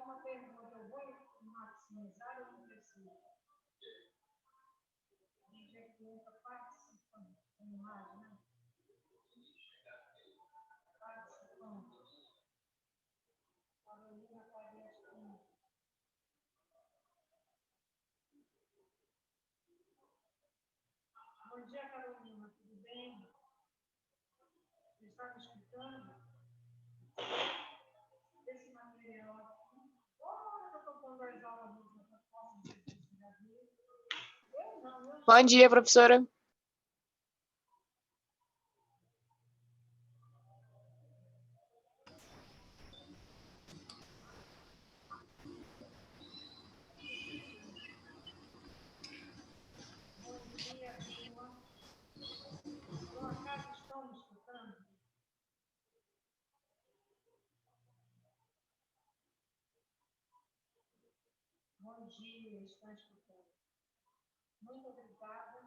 uma pergunta, eu vou maximizar ou não preciso? A gente pergunta participante, tem imagem, né? Participantes. Carolina Palestina. Bom dia, Carolina, tudo bem? Você está me escutando? Esse material aqui. Olha, eu estou pondo as aulas no plataforma, não sei se você já viu. Eu não, eu já. Bom dia, professora. Bom dia, turma. Por acaso estão me escutando? Bom dia, estão escutando. Muito obrigada.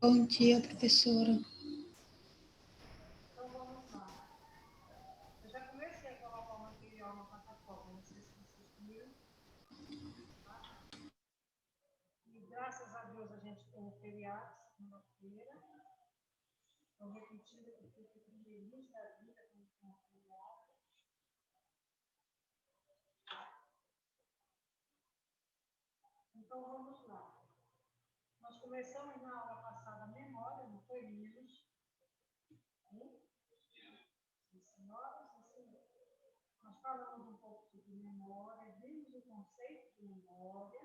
Bom dia, professora. Então vamos lá. Eu já comecei a colocar o material na plataforma, não sei se vocês viram. Tá? E graças a Deus a gente tem um feriado, segunda-feira. Estou repetindo porque eu fico feliz da vida quando tem um feriado. Então vamos lá. Nós começamos na aula passada a memória, não foi, meninos? Sim, senhoras e senhores. Nós falamos um pouco sobre memória, vimos o conceito de memória,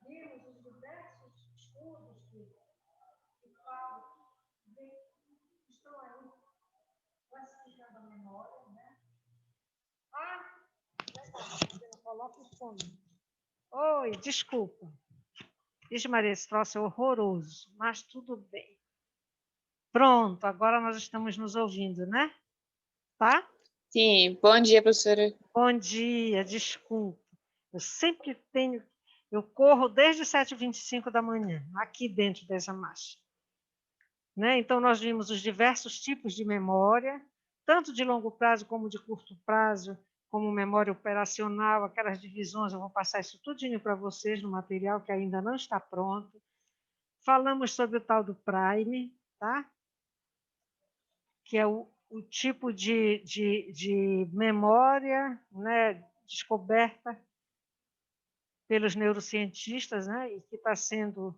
vimos os diversos estudos que falam, estão aí classificando a memória, né? Ah, verdade, eu coloco o fone. Oi, desculpa. Vixe, Maria, esse troço é horroroso, mas tudo bem. Pronto, agora nós estamos nos ouvindo, né? Tá? Sim, bom dia, professora. Bom dia, desculpa. Eu sempre tenho... Eu corro desde 7h25 da manhã, aqui dentro dessa marcha. Né? Então, nós vimos os diversos tipos de memória, tanto de longo prazo como de curto prazo, como memória operacional, aquelas divisões, eu vou passar isso tudinho para vocês no material que ainda não está pronto. Falamos sobre o tal do Prime, tá? Que é o tipo de memória, né, descoberta pelos neurocientistas, né, e que está sendo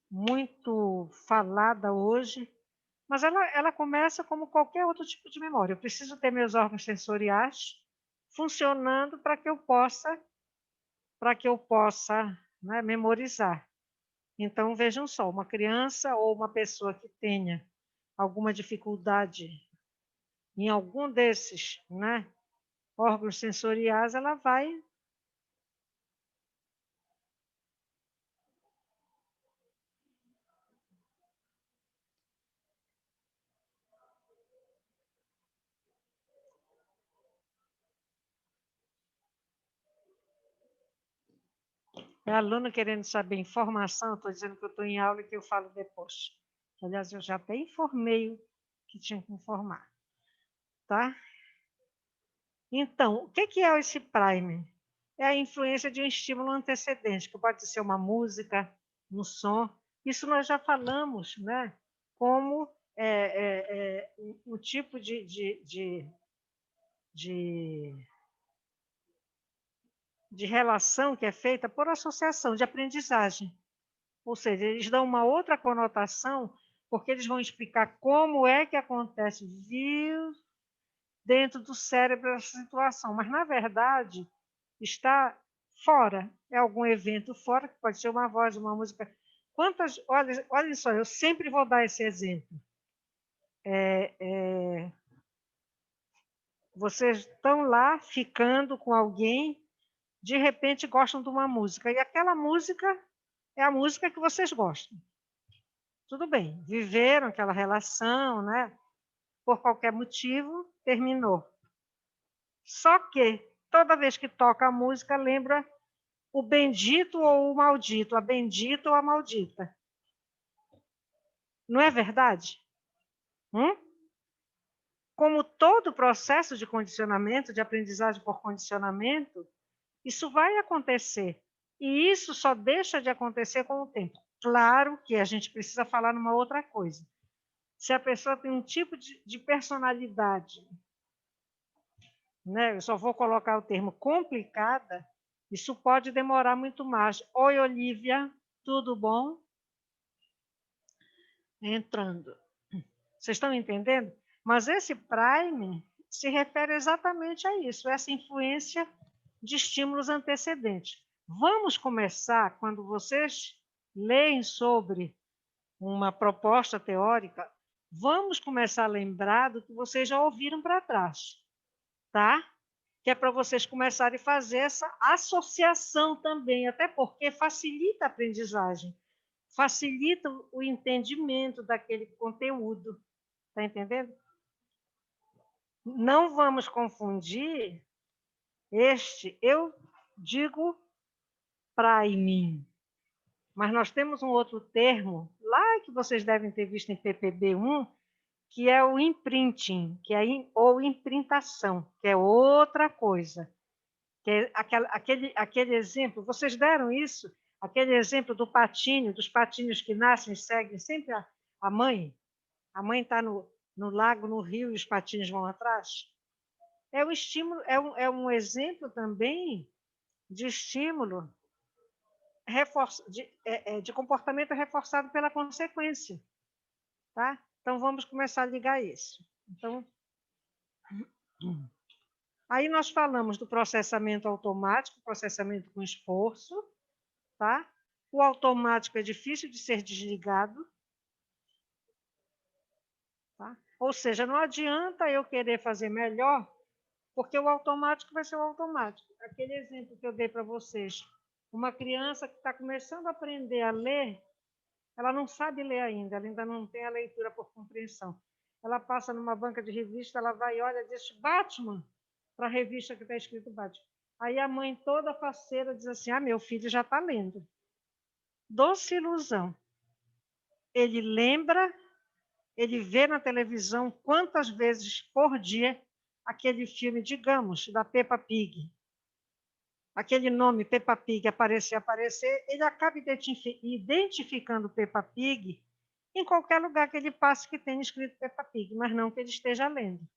muito falada hoje, mas ela começa como qualquer outro tipo de memória. Eu preciso ter meus órgãos sensoriais funcionando para que eu possa, né, memorizar. Então, vejam só, uma criança ou uma pessoa que tenha alguma dificuldade em algum desses, né, órgãos sensoriais, ela vai... É aluno querendo saber informação, estou dizendo que eu estou em aula e que eu falo depois. Aliás, eu já até informei o que tinha que informar. Tá? Então, o que é esse Prime? É a influência de um estímulo antecedente, que pode ser uma música, um som. Isso nós já falamos, né? Como um tipo de relação que é feita por associação, de aprendizagem. Ou seja, eles dão uma outra conotação, porque eles vão explicar como é que acontece dentro do cérebro essa situação. Mas, na verdade, está fora. É algum evento fora, que pode ser uma voz, uma música. Olha só, eu sempre vou dar esse exemplo. Vocês estão lá ficando com alguém, de repente gostam de uma música, e aquela música é a música que vocês gostam. Tudo bem, viveram aquela relação, né? Por qualquer motivo, terminou. Só que, toda vez que toca a música, lembra o bendito ou o maldito, a bendita ou a maldita. Não é verdade? Como todo processo de condicionamento, de aprendizagem por condicionamento, isso vai acontecer. E isso só deixa de acontecer com o tempo. Claro que a gente precisa falar numa outra coisa. Se a pessoa tem um tipo de personalidade, né, eu só vou colocar o termo complicada, isso pode demorar muito mais. Oi, Olivia, tudo bom? Entrando. Vocês estão entendendo? Mas esse prime se refere exatamente a isso, essa influência de estímulos antecedentes. Vamos começar, quando vocês leem sobre uma proposta teórica, vamos começar a lembrar do que vocês já ouviram para trás, tá? Que é para vocês começarem a fazer essa associação também, até porque facilita a aprendizagem, facilita o entendimento daquele conteúdo, tá entendendo? Não vamos confundir eu digo priming, mas nós temos um outro termo, lá que vocês devem ter visto em PPB1, que é o imprinting, ou imprintação, que é outra coisa. Que é aquele exemplo, vocês deram isso, aquele exemplo do patinho, dos patinhos que nascem e seguem sempre a mãe. A mãe está no lago, no rio, e os patinhos vão atrás. É um estímulo, é um exemplo também de estímulo de comportamento reforçado pela consequência. Tá? Então, vamos começar a ligar isso. Então, aí nós falamos do processamento automático, processamento com esforço. Tá? O automático é difícil de ser desligado. Tá? Ou seja, não adianta eu querer fazer melhor, porque o automático vai ser o automático. Aquele exemplo que eu dei para vocês, uma criança que está começando a aprender a ler, ela não sabe ler ainda, ela ainda não tem a leitura por compreensão. Ela passa numa banca de revista, ela vai e olha, diz Batman, para a revista que está escrito Batman. Aí a mãe toda faceira diz assim, meu filho já está lendo. Doce ilusão. Ele lembra, ele vê na televisão quantas vezes por dia aquele filme, digamos, da Peppa Pig. Aquele nome Peppa Pig aparecer, ele acaba identificando Peppa Pig em qualquer lugar que ele passe que tenha escrito Peppa Pig, mas não que ele esteja lendo.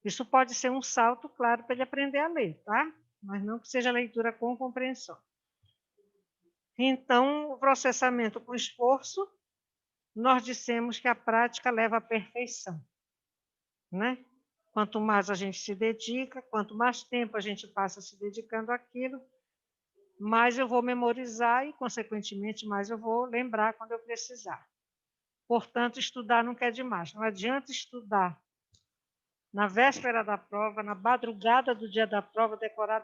Isso pode ser um salto, claro, para ele aprender a ler, tá? Mas não que seja leitura com compreensão. Então, o processamento com esforço, nós dissemos que a prática leva à perfeição, né? Quanto mais a gente se dedica, quanto mais tempo a gente passa se dedicando àquilo, mais eu vou memorizar e, consequentemente, mais eu vou lembrar quando eu precisar. Portanto, estudar não quer demais. Não adianta estudar na véspera da prova, na madrugada do dia da prova, decorar.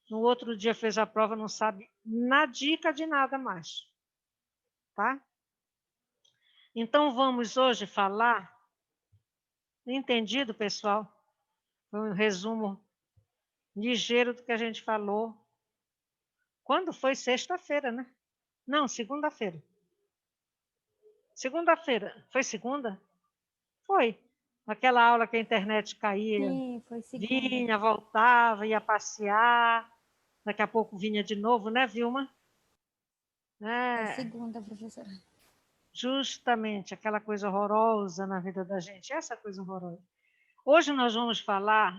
No outro dia fez a prova, não sabe na dica de nada mais. Tá? Então, vamos hoje falar... Entendido, pessoal? Foi um resumo ligeiro do que a gente falou. Quando foi? Sexta-feira, né? Não, segunda-feira. Segunda-feira. Foi segunda? Foi. Aquela aula que a internet caía. Sim, foi segunda. Vinha, voltava, ia passear. Daqui a pouco vinha de novo, né, Vilma? Foi segunda, professora. Justamente aquela coisa horrorosa na vida da gente. Essa coisa horrorosa. Hoje nós vamos falar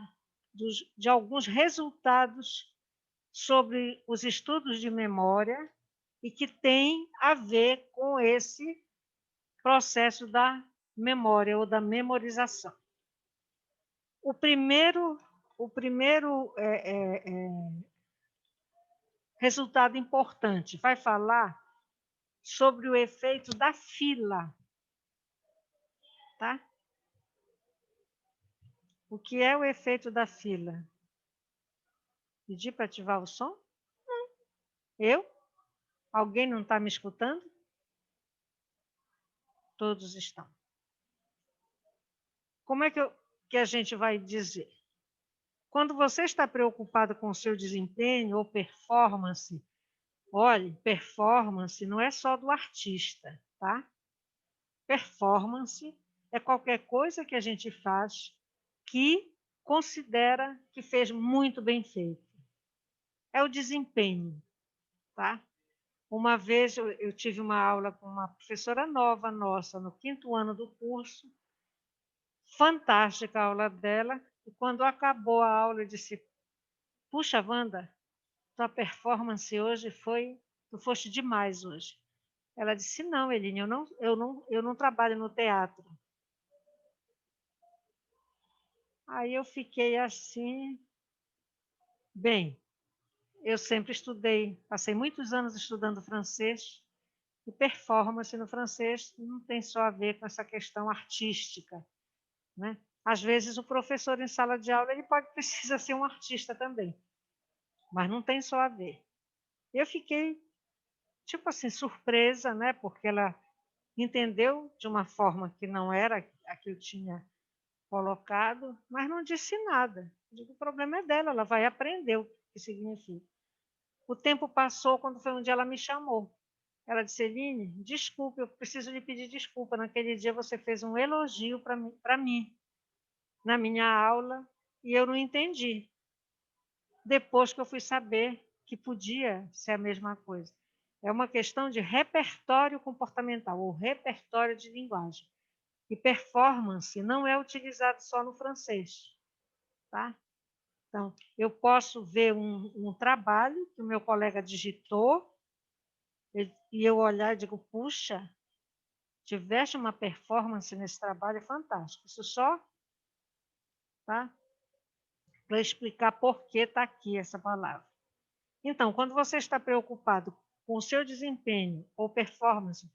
de alguns resultados sobre os estudos de memória e que tem a ver com esse processo da memória ou da memorização. O primeiro resultado importante vai falar sobre o efeito da fila. Tá? O que é o efeito da fila? Pedi para ativar o som? Eu? Alguém não está me escutando? Todos estão. Como é que a gente vai dizer? Quando você está preocupado com o seu desempenho ou performance, olhe, performance não é só do artista, tá? Performance é qualquer coisa que a gente faz que considera que fez muito bem feito. É o desempenho, tá? Uma vez eu tive uma aula com uma professora nova nossa, no 5º ano do curso, fantástica a aula dela, e quando acabou a aula eu disse, puxa, Wanda, tua performance hoje tu foste demais hoje. Ela disse, não, Eline, eu não trabalho no teatro. Aí eu fiquei assim, bem, eu sempre estudei, passei muitos anos estudando francês, e performance no francês não tem só a ver com essa questão artística, né? Às vezes o professor em sala de aula ele precisa ser um artista também, mas não tem só a ver. Eu fiquei tipo assim surpresa, né? Porque ela entendeu de uma forma que não era a que eu tinha colocado, mas não disse nada. Eu digo, o problema é dela, ela vai aprender o que significa. O tempo passou, quando foi um dia ela me chamou. Ela disse, Eline, desculpe, eu preciso lhe pedir desculpa. Naquele dia você fez um elogio para mim, na minha aula, e eu não entendi. Depois que eu fui saber que podia ser a mesma coisa. É uma questão de repertório comportamental, ou repertório de linguagem. E performance não é utilizado só no francês, tá? Então, eu posso ver um trabalho que o meu colega digitou e eu olhar e digo, puxa, tiveste uma performance nesse trabalho fantástico. Isso só, tá? Para explicar por que está aqui essa palavra. Então, quando você está preocupado com o seu desempenho ou performance,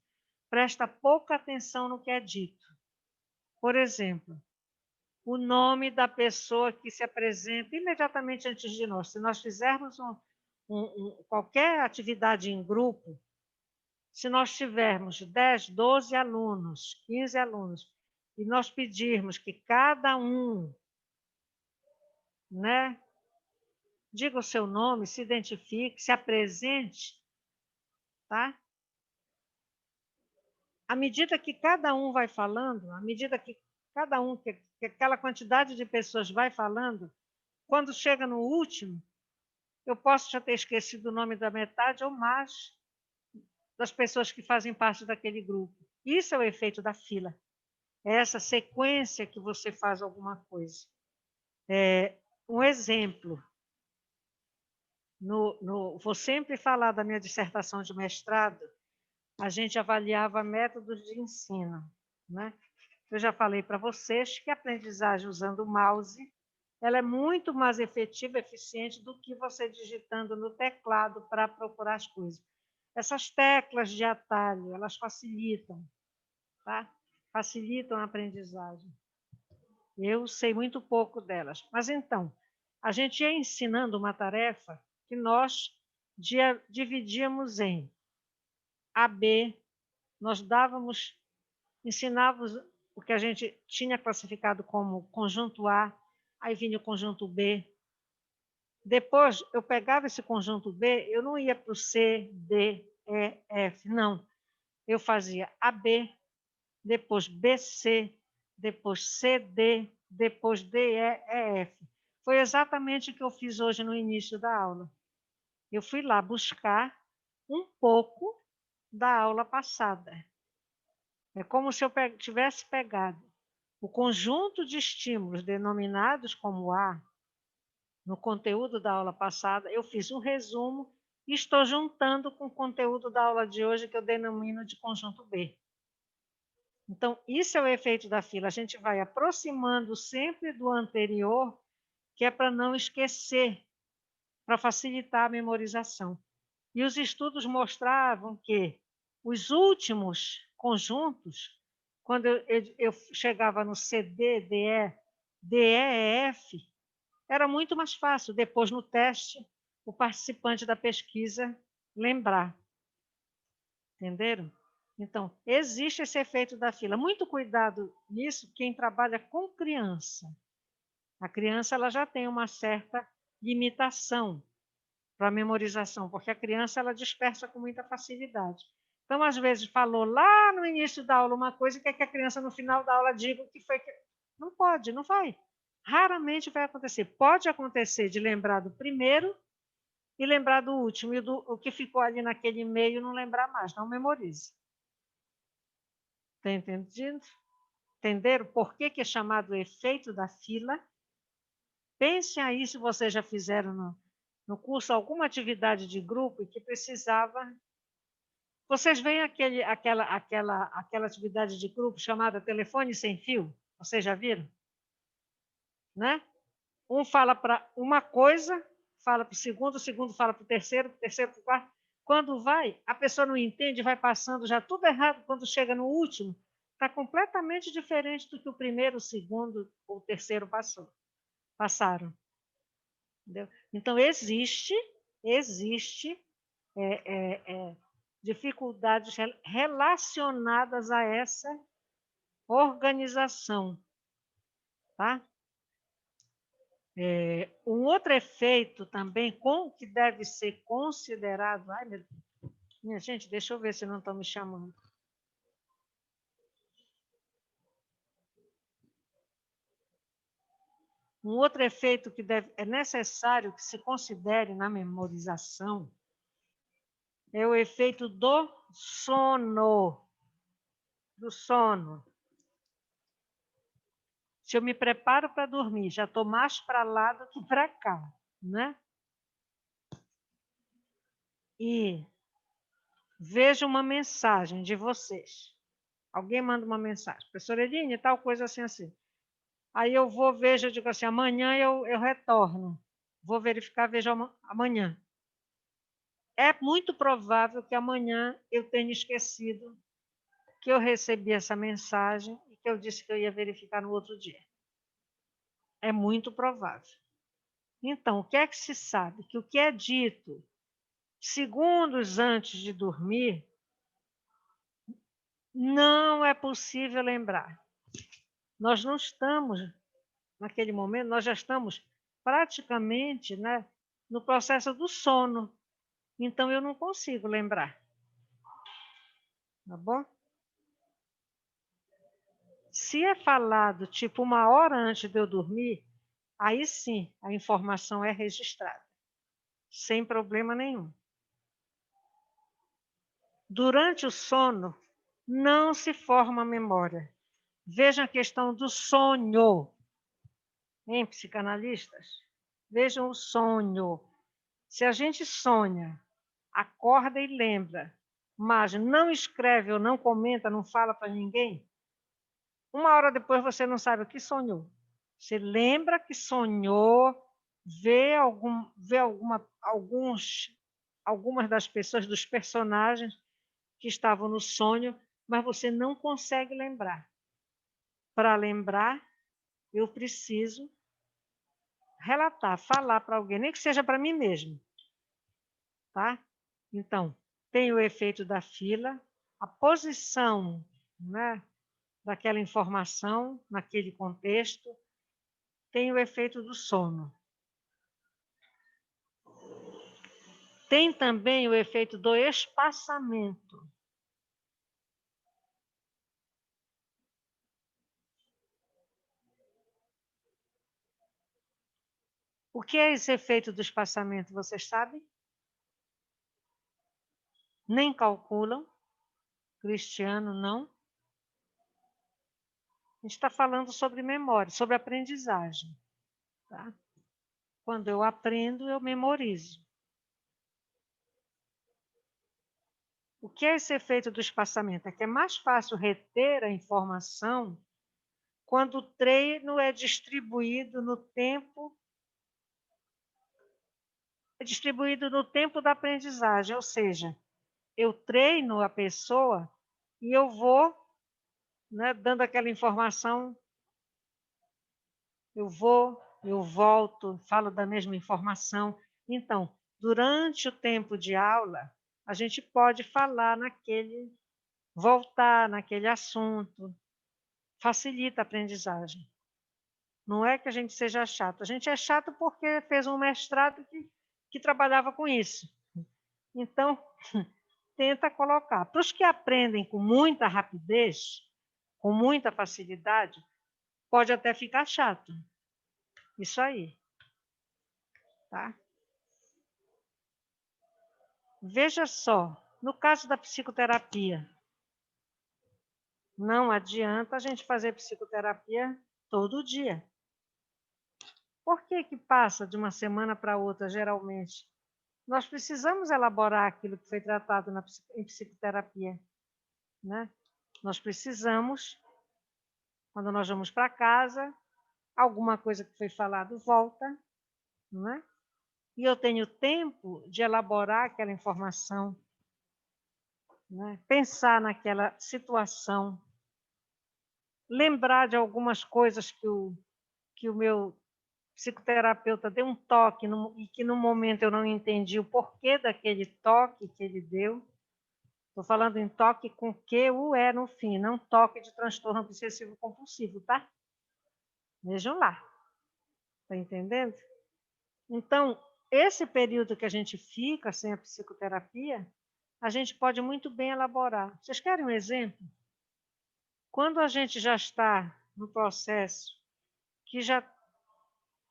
presta pouca atenção no que é dito. Por exemplo, o nome da pessoa que se apresenta imediatamente antes de nós. Se nós fizermos qualquer atividade em grupo, se nós tivermos 10, 12 alunos, 15 alunos, e nós pedirmos que cada um, né, diga o seu nome, se identifique, se apresente, tá? À medida que cada um vai falando, à medida que cada um, que aquela quantidade de pessoas vai falando, quando chega no último, eu posso já ter esquecido o nome da metade ou mais das pessoas que fazem parte daquele grupo. Isso é o efeito da fila. É essa sequência que você faz alguma coisa. Um exemplo. Vou sempre falar da minha dissertação de mestrado, a gente avaliava métodos de ensino, né? Eu já falei para vocês que a aprendizagem usando o mouse, ela é muito mais efetiva e eficiente do que você digitando no teclado para procurar as coisas. Essas teclas de atalho, elas facilitam, tá? Facilitam a aprendizagem. Eu sei muito pouco delas. Mas então, a gente ia ensinando uma tarefa que nós dividíamos em A, B, nós ensinávamos o que a gente tinha classificado como conjunto A, aí vinha o conjunto B. Depois, eu pegava esse conjunto B, eu não ia para o C, D, E, F, não. Eu fazia AB, depois BC, depois CD, depois DE, EF. Foi exatamente o que eu fiz hoje no início da aula. Eu fui lá buscar um pouco da aula passada. É como se eu tivesse pegado o conjunto de estímulos denominados como A no conteúdo da aula passada, eu fiz um resumo e estou juntando com o conteúdo da aula de hoje, que eu denomino de conjunto B. Então, isso é o efeito da fila. A gente vai aproximando sempre do anterior, que é para não esquecer, para facilitar a memorização. E os estudos mostravam que os últimos conjuntos, quando eu chegava no CD, DE, DEF, era muito mais fácil, depois no teste, o participante da pesquisa lembrar. Entenderam? Então, existe esse efeito da fila. Muito cuidado nisso quem trabalha com criança. A criança ela já tem uma certa limitação para a memorização, porque a criança ela dispersa com muita facilidade. Então, às vezes, falou lá no início da aula uma coisa e quer que a criança, no final da aula, diga o que foi que... Não pode, não vai. Raramente vai acontecer. Pode acontecer de lembrar do primeiro e lembrar do último, e o que ficou ali naquele meio não lembrar mais, não memorize. Está entendido? Entenderam por que é chamado efeito da fila? Pensem aí se vocês já fizeram no curso alguma atividade de grupo e que precisava. Vocês veem aquela atividade de grupo chamada telefone sem fio? Vocês já viram? Né? Um fala para uma coisa, fala para o segundo fala para o terceiro para o quarto. Quando vai, a pessoa não entende, vai passando já tudo errado. Quando chega no último, está completamente diferente do que o primeiro, o segundo ou o terceiro passaram. Entendeu? Então, existe dificuldades relacionadas a essa organização. Tá? Um outro efeito também que deve ser considerado... Ai, minha gente, deixa eu ver se não estão me chamando. Um outro efeito que é necessário que se considere na memorização é o efeito do sono. Do sono. Se eu me preparo para dormir, já estou mais para lá do que para cá, né? E vejo uma mensagem de vocês. Alguém manda uma mensagem. Professora Eline, tal coisa assim, assim. Aí eu vou, vejo, eu digo assim, amanhã eu retorno. Vou verificar, vejo amanhã. É muito provável que amanhã eu tenha esquecido que eu recebi essa mensagem e que eu disse que eu ia verificar no outro dia. É muito provável. Então, o que é que se sabe? Que o que é dito segundos antes de dormir não é possível lembrar. Nós não estamos, naquele momento, nós já estamos praticamente, né, no processo do sono. Então, eu não consigo lembrar. Tá bom? Se é falado, tipo, 1 hora antes de eu dormir, aí sim, a informação é registrada, sem problema nenhum. Durante o sono, não se forma memória. Veja a questão do sonho. Hein, psicanalistas? Vejam o sonho. Se a gente sonha, acorda e lembra, mas não escreve ou não comenta, não fala para ninguém, 1 hora depois você não sabe o que sonhou. Você lembra que sonhou, vê algumas das pessoas, dos personagens que estavam no sonho, mas você não consegue lembrar. Para lembrar, eu preciso relatar, falar para alguém, nem que seja para mim mesmo. Tá? Então, tem o efeito da fila, a posição, né, daquela informação naquele contexto, tem o efeito do sono. Tem também o efeito do espaçamento. O que é esse efeito do espaçamento, vocês sabem? Nem calculam. Cristiano, não. A gente está falando sobre memória, sobre aprendizagem. Tá? Quando eu aprendo, eu memorizo. O que é esse efeito do espaçamento? É que é mais fácil reter a informação quando o treino é distribuído no tempo da aprendizagem, ou seja, eu treino a pessoa e eu vou, né, dando aquela informação, eu volto, falo da mesma informação. Então, durante o tempo de aula, a gente pode falar voltar naquele assunto, facilita a aprendizagem. Não é que a gente seja chato. A gente é chato porque fez um mestrado que trabalhava com isso. Então, tenta colocar. Para os que aprendem com muita rapidez, com muita facilidade, pode até ficar chato. Isso aí. Tá? Veja só, no caso da psicoterapia, não adianta a gente fazer psicoterapia todo dia. Por que que passa de uma semana para outra, geralmente? Nós precisamos elaborar aquilo que foi tratado em psicoterapia, né? Nós precisamos, quando nós vamos para casa, alguma coisa que foi falado volta, né? E eu tenho tempo de elaborar aquela informação, né? Pensar naquela situação, lembrar de algumas coisas que o meu psicoterapeuta deu um toque e que no momento eu não entendi o porquê daquele toque que ele deu. Estou falando em toque com QUE no fim, não toque de transtorno obsessivo compulsivo, tá? Vejam lá. Está entendendo? Então, esse período que a gente fica sem a psicoterapia, a gente pode muito bem elaborar. Vocês querem um exemplo? Quando a gente já está no processo, que já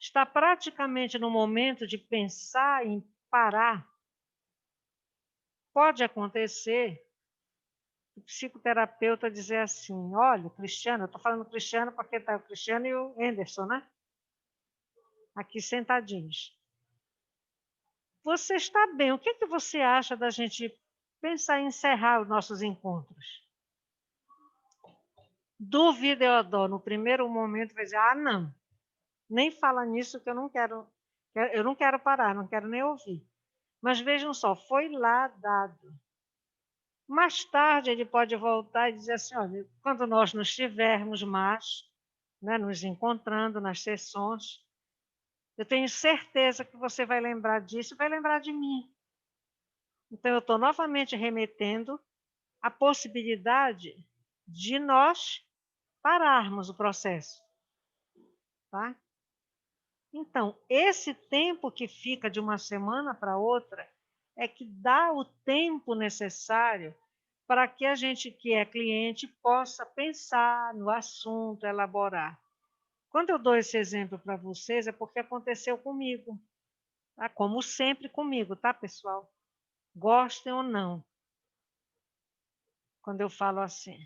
está praticamente no momento de pensar em parar, pode acontecer o psicoterapeuta dizer assim, olha, Cristiano, eu estou falando Cristiano porque está o Cristiano e o Anderson, né? Aqui sentadinhos. Você está bem, o que você acha da gente pensar em encerrar os nossos encontros? Dúvida, eu adoro. No primeiro momento vai dizer, não, nem fala nisso que eu não quero parar, não quero nem ouvir. Mas vejam só, foi lá dado. Mais tarde ele pode voltar e dizer assim, olha, quando nós nos tivermos mais, né, nos encontrando nas sessões, eu tenho certeza que você vai lembrar disso e vai lembrar de mim. Então, eu estou novamente remetendo a possibilidade de nós pararmos o processo. Tá? Então, esse tempo que fica de uma semana para outra é que dá o tempo necessário para que a gente que é cliente possa pensar no assunto, elaborar. Quando eu dou esse exemplo para vocês, é porque aconteceu comigo. Tá? Como sempre comigo, tá, pessoal? Gostem ou não. Quando eu falo assim.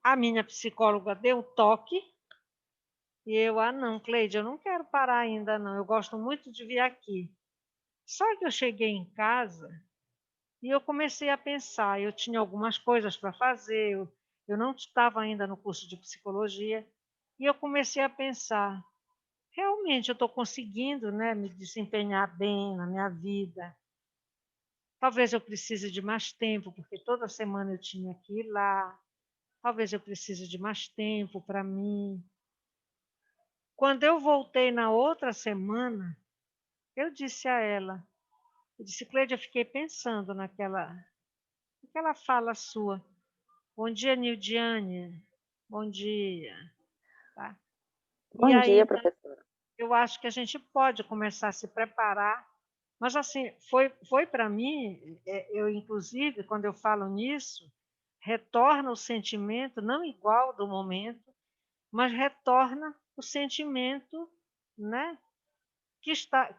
A minha psicóloga deu toque e eu, não, Cleide, eu não quero parar ainda não, eu gosto muito de vir aqui. Só que eu cheguei em casa e eu comecei a pensar, eu tinha algumas coisas para fazer, eu não estava ainda no curso de psicologia, e eu comecei a pensar, realmente eu estou conseguindo, né, me desempenhar bem na minha vida. Talvez eu precise de mais tempo, porque toda semana eu tinha que ir lá. Talvez eu precise de mais tempo para mim. Quando eu voltei na outra semana, eu disse a ela, eu disse, Cleide, eu fiquei pensando naquela fala sua. Bom dia, Nildiane. Bom dia. Tá? E Bom aí, dia, professora. eu acho que a gente pode começar a se preparar. Mas, assim, foi para mim, eu, inclusive, quando eu falo nisso, retorna o sentimento, não igual do momento, mas retorna o sentimento, né, que está,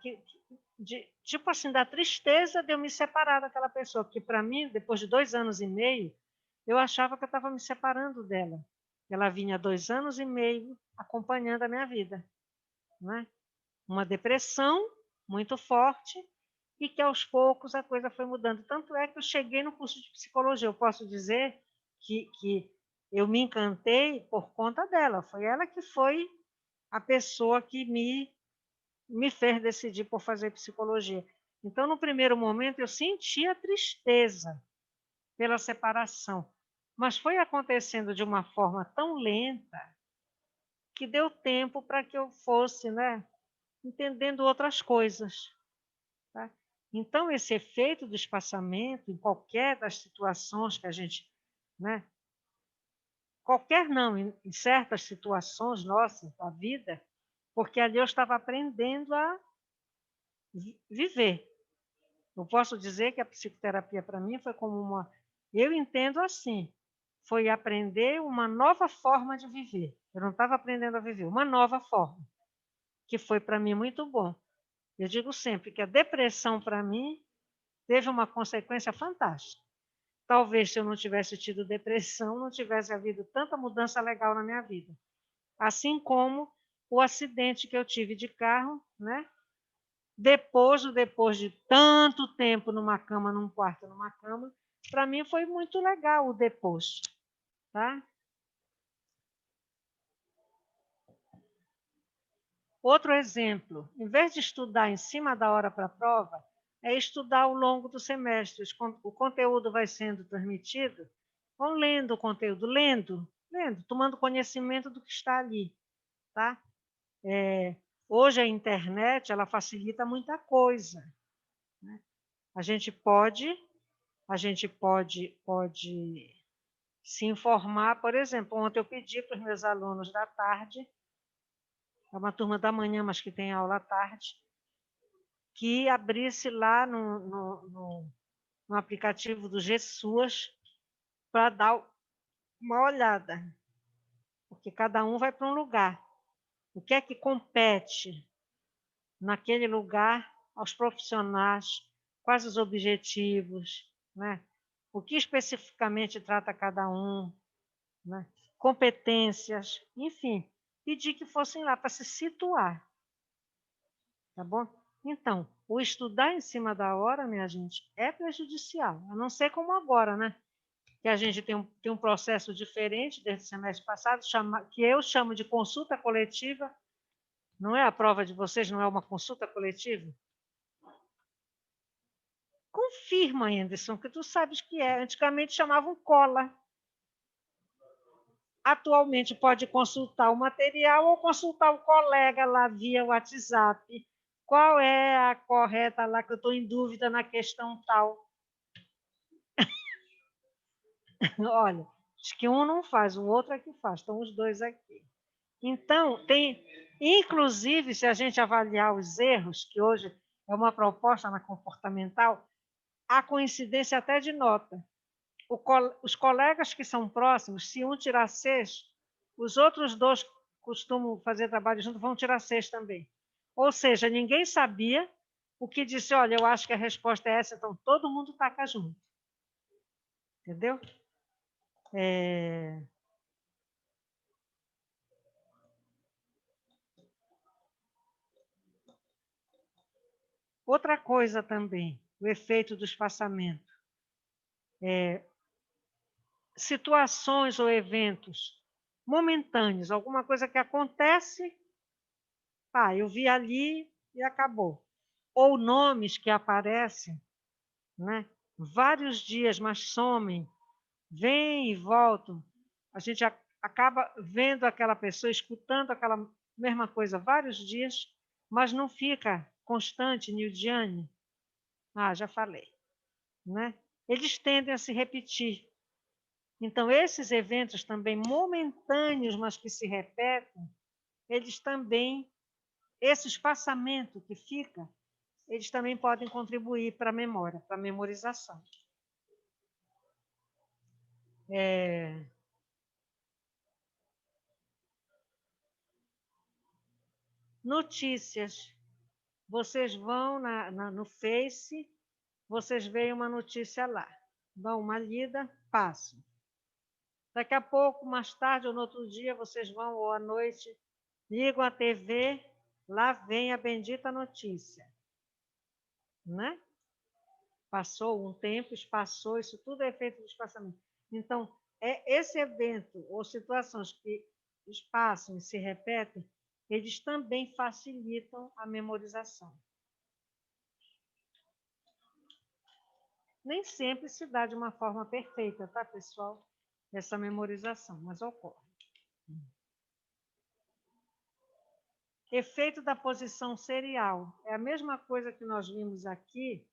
tipo assim, da tristeza de eu me separar daquela pessoa, porque para mim, depois de 2 anos e meio, eu achava que eu estava me separando dela. Ela vinha 2 anos e meio acompanhando a minha vida, né? Uma depressão muito forte e que aos poucos a coisa foi mudando. Tanto é que eu cheguei no curso de psicologia. Eu posso dizer que eu me encantei por conta dela. Foi ela que foi a pessoa que me fez decidir por fazer psicologia. Então, no primeiro momento, eu senti a tristeza pela separação, mas foi acontecendo de uma forma tão lenta que deu tempo para que eu fosse, né, entendendo outras coisas. Tá? Então, esse efeito do espaçamento, em qualquer das situações que a gente, né, qualquer não, em certas situações nossas da vida, porque ali eu estava aprendendo a viver. Eu posso dizer que a psicoterapia para mim foi como uma... Eu entendo assim, foi aprender uma nova forma de viver. Eu não estava aprendendo a viver, uma nova forma, que foi para mim muito bom. Eu digo sempre que a depressão para mim teve uma consequência fantástica. Talvez se eu não tivesse tido depressão, não tivesse havido tanta mudança legal na minha vida. Assim como o acidente que eu tive de carro, né? Depois de tanto tempo numa cama, num quarto, numa cama, para mim foi muito legal o depois, tá? Outro exemplo, em vez de estudar em cima da hora para a prova, é estudar ao longo do semestre. O conteúdo vai sendo transmitido, vão lendo o conteúdo, lendo, tomando conhecimento do que está ali, tá? Hoje a internet, ela facilita muita coisa, né? A gente pode se informar, por exemplo, ontem eu pedi para os meus alunos da tarde, é uma turma da manhã, mas que tem aula à tarde, que abrisse lá no aplicativo do GSUAS para dar uma olhada, porque cada um vai para um lugar. O que é que compete naquele lugar aos profissionais, quais os objetivos, né? O que especificamente trata cada um, né? Competências, enfim, pedir que fossem lá para se situar, tá bom? Então, o estudar em cima da hora, minha gente, é prejudicial, a não ser como agora, né? Que a gente tem um processo diferente desde o semestre passado, que eu chamo de consulta coletiva. Não é a prova de vocês, não é uma consulta coletiva? Confirma, Anderson, que tu sabes que é. Antigamente chamavam cola. Atualmente pode consultar o material ou consultar o colega lá via WhatsApp. Qual é a correta lá, que eu estou em dúvida na questão tal? Olha, acho que um não faz, o outro é que faz, estão os dois aqui. Então, inclusive, se a gente avaliar os erros, que hoje é uma proposta na comportamental, há coincidência até de nota. Os colegas que são próximos, se um tirar 6, os outros 2 costumam fazer trabalho junto, vão tirar 6 também. Ou seja, ninguém sabia o que disse, olha, eu acho que a resposta é essa, então todo mundo taca junto. Entendeu? Outra coisa também, o efeito do espaçamento. Situações ou eventos momentâneos, alguma coisa que acontece, eu vi ali e acabou. Ou nomes que aparecem, né? Vários dias, mas somem, vêm e voltam. A gente acaba vendo aquela pessoa, escutando aquela mesma coisa vários dias, mas não fica constante, Nildiane. Já falei, né? Eles tendem a se repetir. Então, esses eventos também momentâneos, mas que se repetem, eles também, esse espaçamento que fica, eles também podem contribuir para a memória, para a memorização. Notícias. Vocês vão no Face, vocês veem uma notícia lá, dão uma lida, passam. Daqui a pouco, mais tarde ou no outro dia, vocês vão, ou à noite, ligam a TV, lá vem a bendita notícia. Né? Passou um tempo, espaçou, isso tudo é efeito de espaçamento. Então, esse evento ou situações que espaçam e se repetem, eles também facilitam a memorização. Nem sempre se dá de uma forma perfeita, tá, pessoal? Essa memorização, mas ocorre. Efeito da posição serial. É a mesma coisa que nós vimos aqui,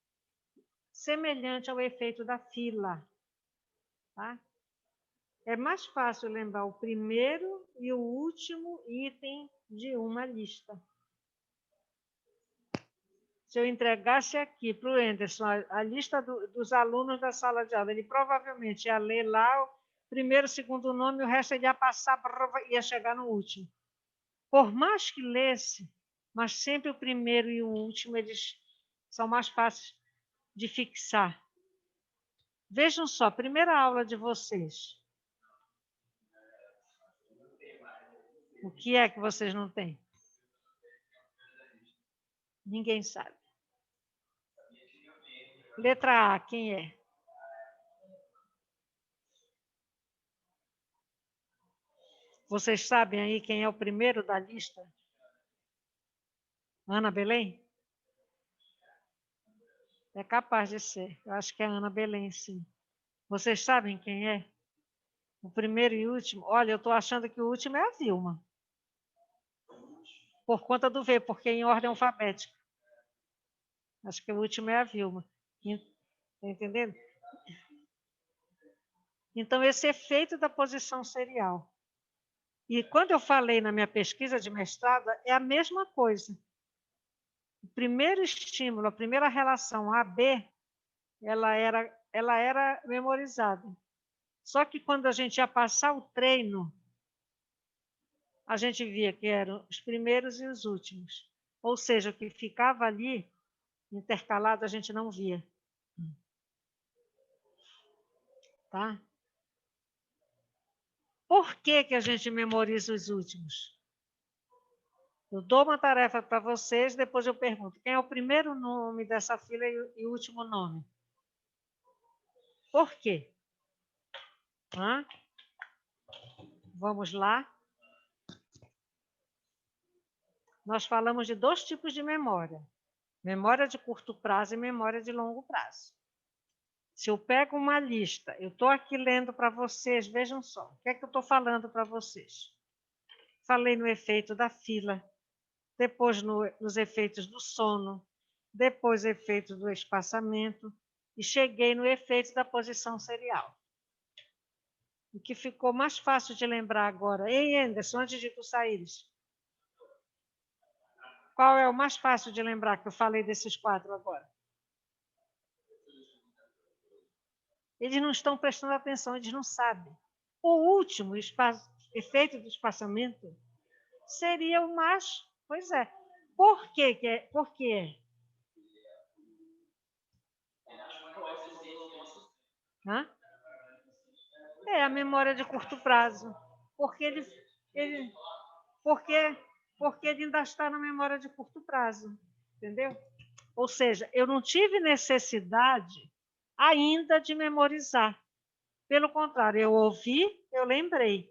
semelhante ao efeito da fila. Tá? É mais fácil lembrar o primeiro e o último item de uma lista. Se eu entregasse aqui para o Anderson a lista dos alunos da sala de aula, ele provavelmente ia ler lá o primeiro, segundo nome, o resto ele ia passar, ia chegar no último. Por mais que lesse, mas sempre o primeiro e o último, eles são mais fáceis de fixar. Vejam só, primeira aula de vocês. O que é que vocês não têm? Ninguém sabe. Letra A, quem é? Vocês sabem aí quem é o primeiro da lista? Ana Belém? É capaz de ser. Eu acho que é Ana Belém, sim. Vocês sabem quem é? O primeiro e último? Olha, eu estou achando que o último é a Vilma. Por conta do V, porque é em ordem alfabética. Acho que o último é a Vilma. Está entendendo? Então, esse efeito da posição serial. E quando eu falei na minha pesquisa de mestrado, é a mesma coisa. O primeiro estímulo, a primeira relação AB, ela era memorizada. Só que quando a gente ia passar o treino, a gente via que eram os primeiros e os últimos. Ou seja, o que ficava ali, intercalado, a gente não via. Tá? Por que a gente memoriza os últimos? Eu dou uma tarefa para vocês, depois eu pergunto, quem é o primeiro nome dessa fila e o último nome? Por quê? Hã? Vamos lá. Nós falamos de 2 tipos de memória. Memória de curto prazo e memória de longo prazo. Se eu pego uma lista, eu estou aqui lendo para vocês, vejam só, o que é que eu estou falando para vocês? Falei no efeito da fila, depois nos efeitos do sono, depois efeito do espaçamento, e cheguei no efeito da posição serial. O que ficou mais fácil de lembrar agora, hein, Anderson, antes de tu saíres? Qual é o mais fácil de lembrar que eu falei desses 4 agora? Eles não estão prestando atenção, eles não sabem. O último, efeito do espaçamento, seria o mais... Pois é. Por que é? Por quê? Hã? É a memória de curto prazo. Porque porque ele ainda está na memória de curto prazo. Entendeu? Ou seja, eu não tive necessidade ainda de memorizar. Pelo contrário, eu ouvi, eu lembrei,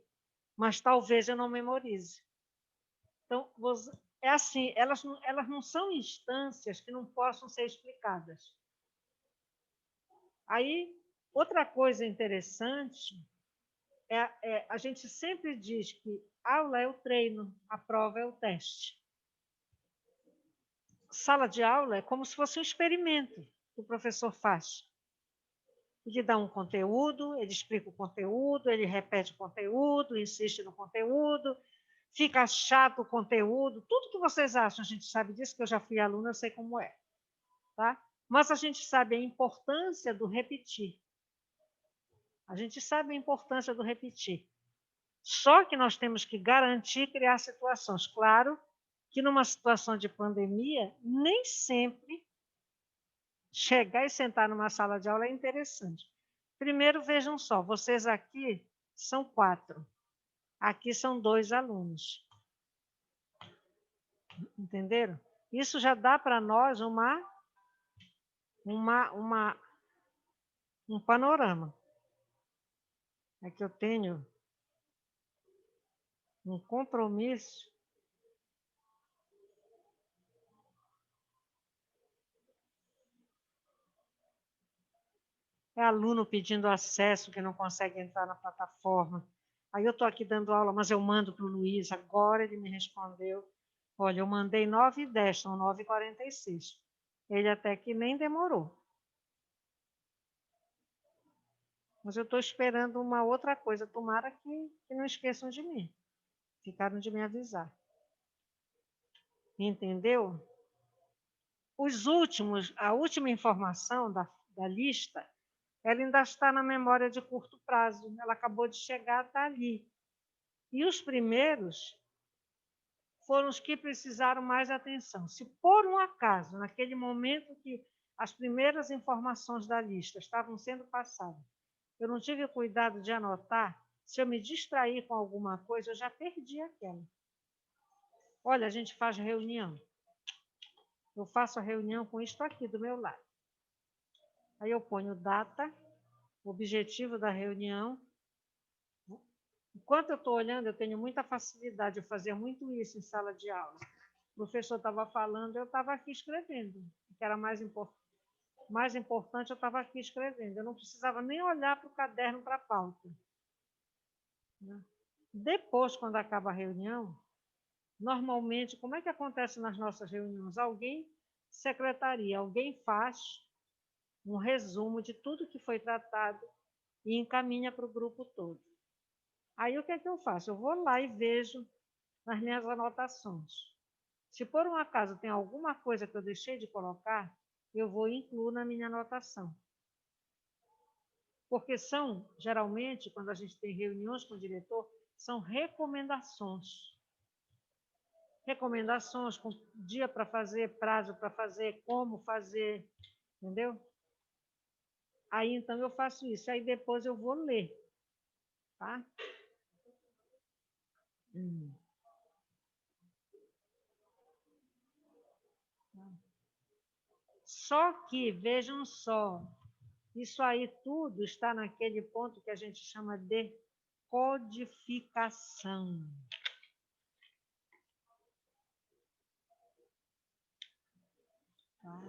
mas talvez eu não memorize. Então, é assim, elas não são instâncias que não possam ser explicadas. Aí, outra coisa interessante a gente sempre diz que aula é o treino, a prova é o teste. Sala de aula é como se fosse um experimento que o professor faz. Ele dá um conteúdo, ele explica o conteúdo, ele repete o conteúdo, insiste no conteúdo, fica chato o conteúdo, tudo que vocês acham, a gente sabe disso, que eu já fui aluna, eu sei como é. Tá? Mas a gente sabe a importância do repetir. A gente sabe a importância do repetir. Só que nós temos que garantir criar situações. Claro que numa situação de pandemia, nem sempre chegar e sentar numa sala de aula é interessante. Primeiro, vejam só, vocês aqui são 4. Aqui são 2 alunos. Entenderam? Isso já dá para nós um panorama. É que eu tenho um compromisso. É aluno pedindo acesso que não consegue entrar na plataforma. Aí eu estou aqui dando aula, mas eu mando para o Luiz. Agora ele me respondeu. Olha, eu mandei 9h10, são 9h46. Ele até que nem demorou. Mas eu estou esperando uma outra coisa. Tomara que não esqueçam de mim. Ficaram de me avisar. Entendeu? A última informação da lista, ela ainda está na memória de curto prazo. Ela acabou de chegar, está ali. E os primeiros foram os que precisaram mais atenção. Se por um acaso, naquele momento que as primeiras informações da lista estavam sendo passadas, eu não tive o cuidado de anotar, se eu me distrair com alguma coisa, eu já perdi aquela. Olha, a gente faz reunião. Eu faço a reunião com isto aqui do meu lado. Aí eu ponho data, objetivo da reunião. Enquanto eu estou olhando, eu tenho muita facilidade de fazer muito isso em sala de aula. O professor estava falando, eu estava aqui escrevendo. O que era mais importante, eu estava aqui escrevendo. Eu não precisava nem olhar para o caderno, para a pauta. Depois, quando acaba a reunião, normalmente, como é que acontece nas nossas reuniões? Secretaria, alguém faz um resumo de tudo que foi tratado e encaminha para o grupo todo. Aí, o que é que eu faço? Eu vou lá e vejo nas minhas anotações. Se por um acaso tem alguma coisa que eu deixei de colocar, eu vou incluir na minha anotação. Porque geralmente, quando a gente tem reuniões com o diretor, são recomendações. Recomendações com dia para fazer, prazo para fazer, como fazer, entendeu? Aí, então, eu faço isso. Aí, depois, eu vou ler, tá? Só que, vejam só, isso aí tudo está naquele ponto que a gente chama de codificação. Tá?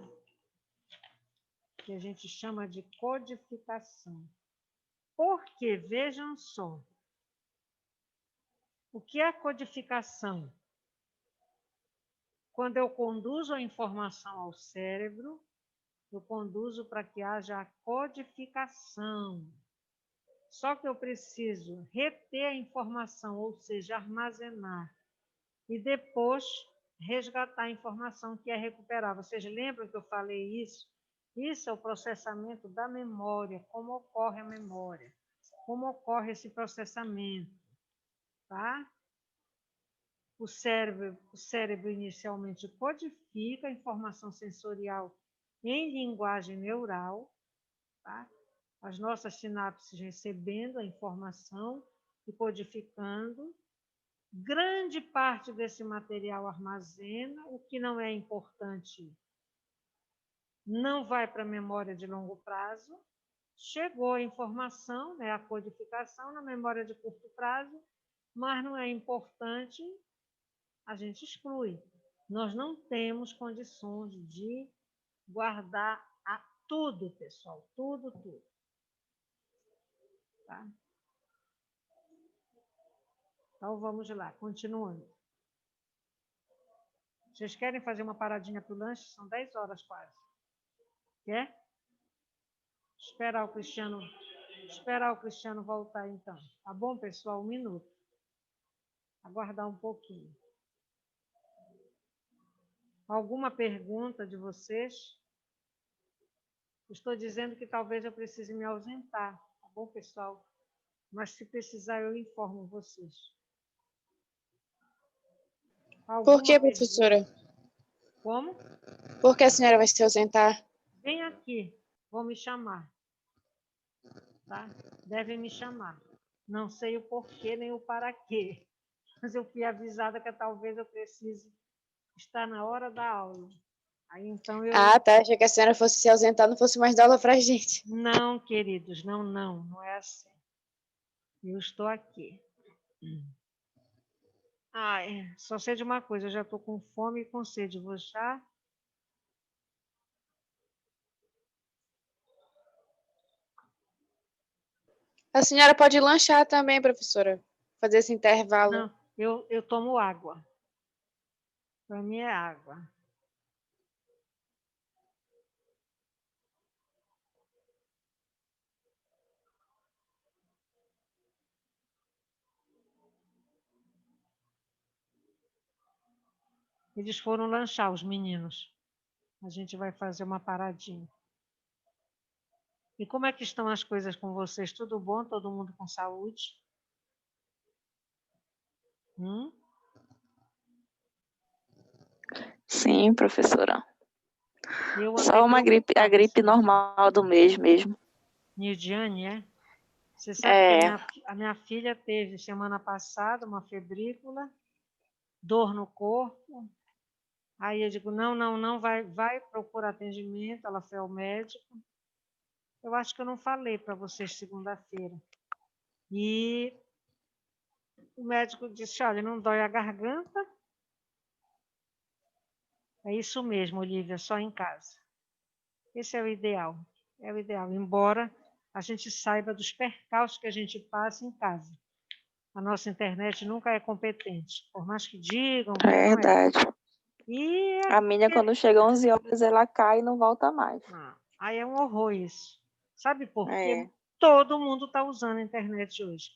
Que a gente chama de codificação. Porque, vejam só, o que é a codificação? Quando eu conduzo a informação ao cérebro, eu conduzo para que haja a codificação. Só que eu preciso reter a informação, ou seja, armazenar, e depois resgatar a informação que é recuperar. Vocês lembram que eu falei isso? Isso é o processamento da memória, como ocorre a memória, como ocorre esse processamento, tá? O cérebro inicialmente codifica a informação sensorial em linguagem neural, tá? As nossas sinapses recebendo a informação e codificando. Grande parte desse material armazena, o que não é importante não vai para a memória de longo prazo. Chegou a informação, né, a codificação na memória de curto prazo, mas não é importante, a gente exclui. Nós não temos condições de guardar tudo, pessoal, tudo. Tá? Então, vamos lá, continuando. Vocês querem fazer uma paradinha para o lanche? São 10 horas quase. Quer? Esperar o Cristiano voltar, então. Tá bom, pessoal? 1 minuto. Aguardar um pouquinho. Alguma pergunta de vocês? Estou dizendo que talvez eu precise me ausentar. Tá bom, pessoal? Mas se precisar, eu informo vocês. Por que, Alguma professora? pergunta? Como? Por que a senhora vai se ausentar? Vem aqui, vão me chamar. Tá? Devem me chamar. Não sei o porquê nem o para quê, mas eu fui avisada que talvez eu precise estar na hora da aula. Aí então Ah, tá. Achei que a senhora fosse se ausentar, não fosse mais dar aula pra gente. Não, queridos, não é assim. Eu estou aqui. Ai, só sei de uma coisa, eu já estou com fome e com sede. Vou já. A senhora pode lanchar também, professora. Fazer esse intervalo. Não, eu tomo água. Para mim é água. Eles foram lanchar, os meninos. A gente vai fazer uma paradinha. E como é que estão as coisas com vocês? Tudo bom? Todo mundo com saúde? Sim, professora. Eu andei Só uma gripe, a preocupada gripe esses dias. normal do mês mesmo. Nidiane, é? Você sabe que É, a minha filha teve semana passada uma febrícula, dor no corpo. Aí eu digo, não, vai procurar atendimento. Ela foi ao médico. Eu acho que eu não falei para vocês segunda-feira. E o médico disse, olha, não dói a garganta. É isso mesmo, Olivia, só em casa. Esse é o ideal. É o ideal, embora a gente saiba dos percalços que a gente passa em casa. A nossa internet nunca é competente, por mais que digam que é não é. verdade. E A minha, quando chega 11 horas, ela cai e não volta mais. aí é um horror isso. Sabe por quê? É, Todo mundo está usando a internet hoje.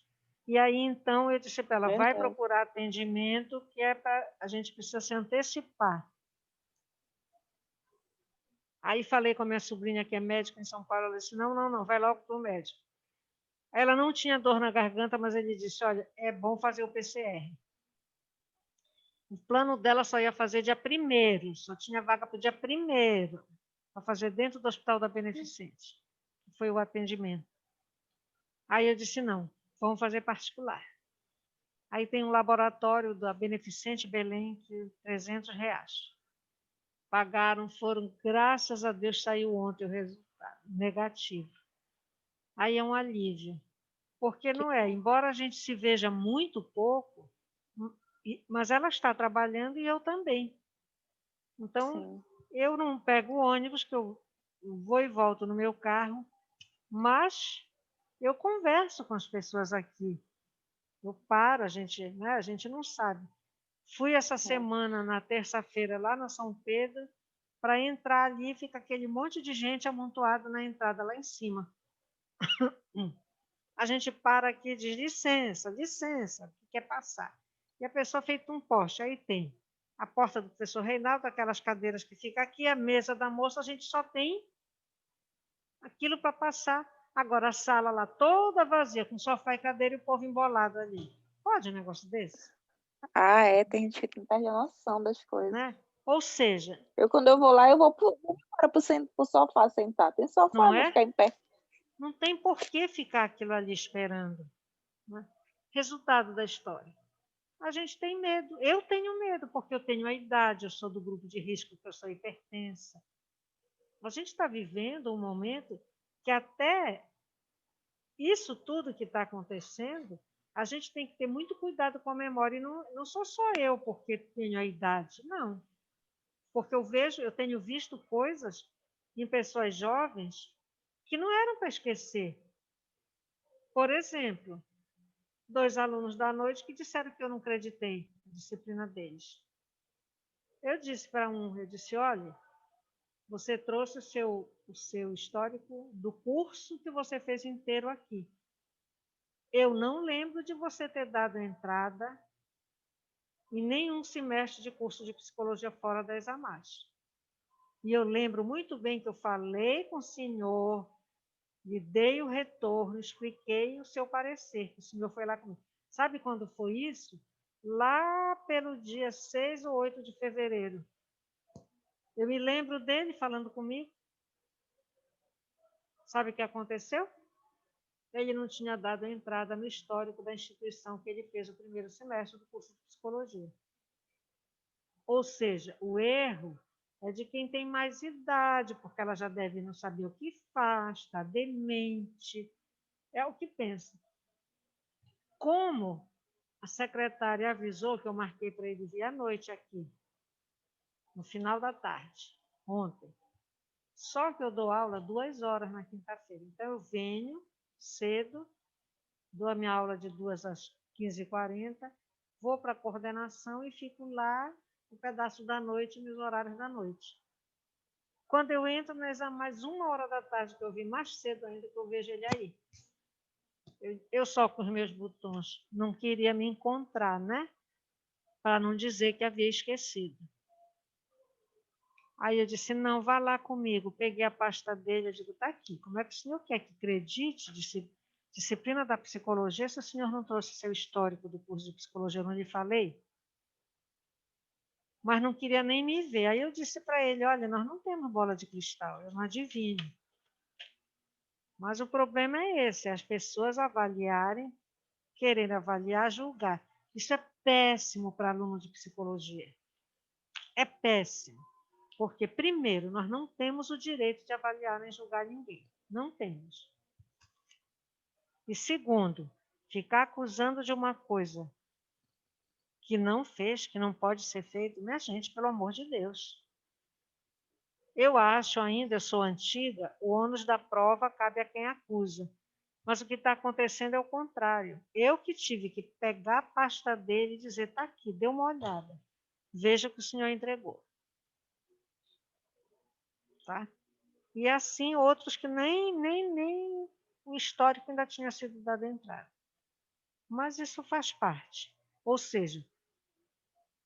E aí, então, eu disse para ela, vai verdade. procurar atendimento, que é para a gente precisa se antecipar. Aí falei com a minha sobrinha, que é médica em São Paulo, ela disse, não, vai logo para o médico. Ela não tinha dor na garganta, mas ele disse, olha, é bom fazer o PCR. O plano dela só ia fazer dia 1º, só tinha vaga para o dia 1º, para fazer dentro do Hospital da Beneficente, que foi o atendimento. Aí eu disse, não, vamos fazer particular. Aí tem um laboratório da Beneficente Belém, que R$300. Pagaram, foram, graças a Deus, saiu ontem o resultado, negativo. Aí é um alívio, porque não é, embora a gente se veja muito pouco, mas ela está trabalhando e eu também. Então, Sim. eu não pego o ônibus, que eu vou e volto no meu carro, mas eu converso com as pessoas aqui. Eu paro, a gente não sabe. Fui essa semana, na terça-feira, lá na São Pedro, para entrar ali, fica aquele monte de gente amontoado na entrada, lá em cima. A gente para aqui e diz, licença, que quer passar. E a pessoa feita um poste, aí tem a porta do professor Reinaldo, aquelas cadeiras que ficam aqui, a mesa da moça, a gente só tem aquilo para passar. Agora a sala lá toda vazia, com sofá e cadeira e o povo embolado ali. Pode um negócio desse? Ah, é, tem gente que não perde a noção das coisas. Né? Ou seja, Quando eu vou lá, eu vou pro sofá sentar. Tem sofá, não eu vou é? ficar em pé. Não tem por que ficar aquilo ali esperando. Né? Resultado da história. A gente tem medo. Eu tenho medo, porque eu tenho a idade, eu sou do grupo de risco, porque eu sou hipertensa. A gente está vivendo um momento que até isso tudo que está acontecendo, a gente tem que ter muito cuidado com a memória. E não sou só eu porque tenho a idade, não. Porque eu tenho visto coisas em pessoas jovens que não eram para esquecer. Por exemplo, 2 alunos da noite que disseram que eu não acreditei na disciplina deles. Eu disse para um, olha, você trouxe o seu histórico do curso que você fez inteiro aqui. Eu não lembro de você ter dado entrada em nenhum semestre de curso de psicologia fora da ESAMAS. E eu lembro muito bem que eu falei com o senhor, lhe dei o retorno, expliquei o seu parecer, que o senhor foi lá comigo. Sabe quando foi isso? Lá pelo dia 6 ou 8 de fevereiro. Eu me lembro dele falando comigo. Sabe o que aconteceu? Ele não tinha dado a entrada no histórico da instituição que ele fez o primeiro semestre do curso de psicologia. Ou seja, o erro é de quem tem mais idade, porque ela já deve não saber o que faz, está demente, é o que pensa. Como a secretária avisou que eu marquei para ele vir à noite aqui, no final da tarde, ontem. Só que eu dou aula 2 horas na quinta-feira. Então, eu venho cedo, dou a minha aula de 2 às 15h40, vou para a coordenação e fico lá um pedaço da noite, nos horários da noite. Quando eu entro no exame, mais 1h da tarde, que eu vim mais cedo ainda, que eu vejo ele aí. Eu só com os meus botões não queria me encontrar, né? Para não dizer que havia esquecido. Aí eu disse, não, vá lá comigo. Peguei a pasta dele, eu digo, está aqui. Como é que o senhor quer que acredite disciplina da psicologia se o senhor não trouxe seu histórico do curso de psicologia, eu não lhe falei? Mas não queria nem me ver. Aí eu disse para ele, olha, nós não temos bola de cristal, eu não adivinho. Mas o problema é esse, as pessoas avaliarem, quererem avaliar, julgar. Isso é péssimo para aluno de psicologia. É péssimo. Porque, primeiro, nós não temos o direito de avaliar nem julgar ninguém. Não temos. E, segundo, ficar acusando de uma coisa que não fez, que não pode ser feito, minha gente, pelo amor de Deus. Eu acho ainda, eu sou antiga, o ônus da prova cabe a quem acusa. Mas o que está acontecendo é o contrário. Eu que tive que pegar a pasta dele e dizer, está aqui, dê uma olhada. Veja o que o senhor entregou. Tá? E assim outros que nem o histórico ainda tinha sido dado entrada. Mas isso faz parte. Ou seja,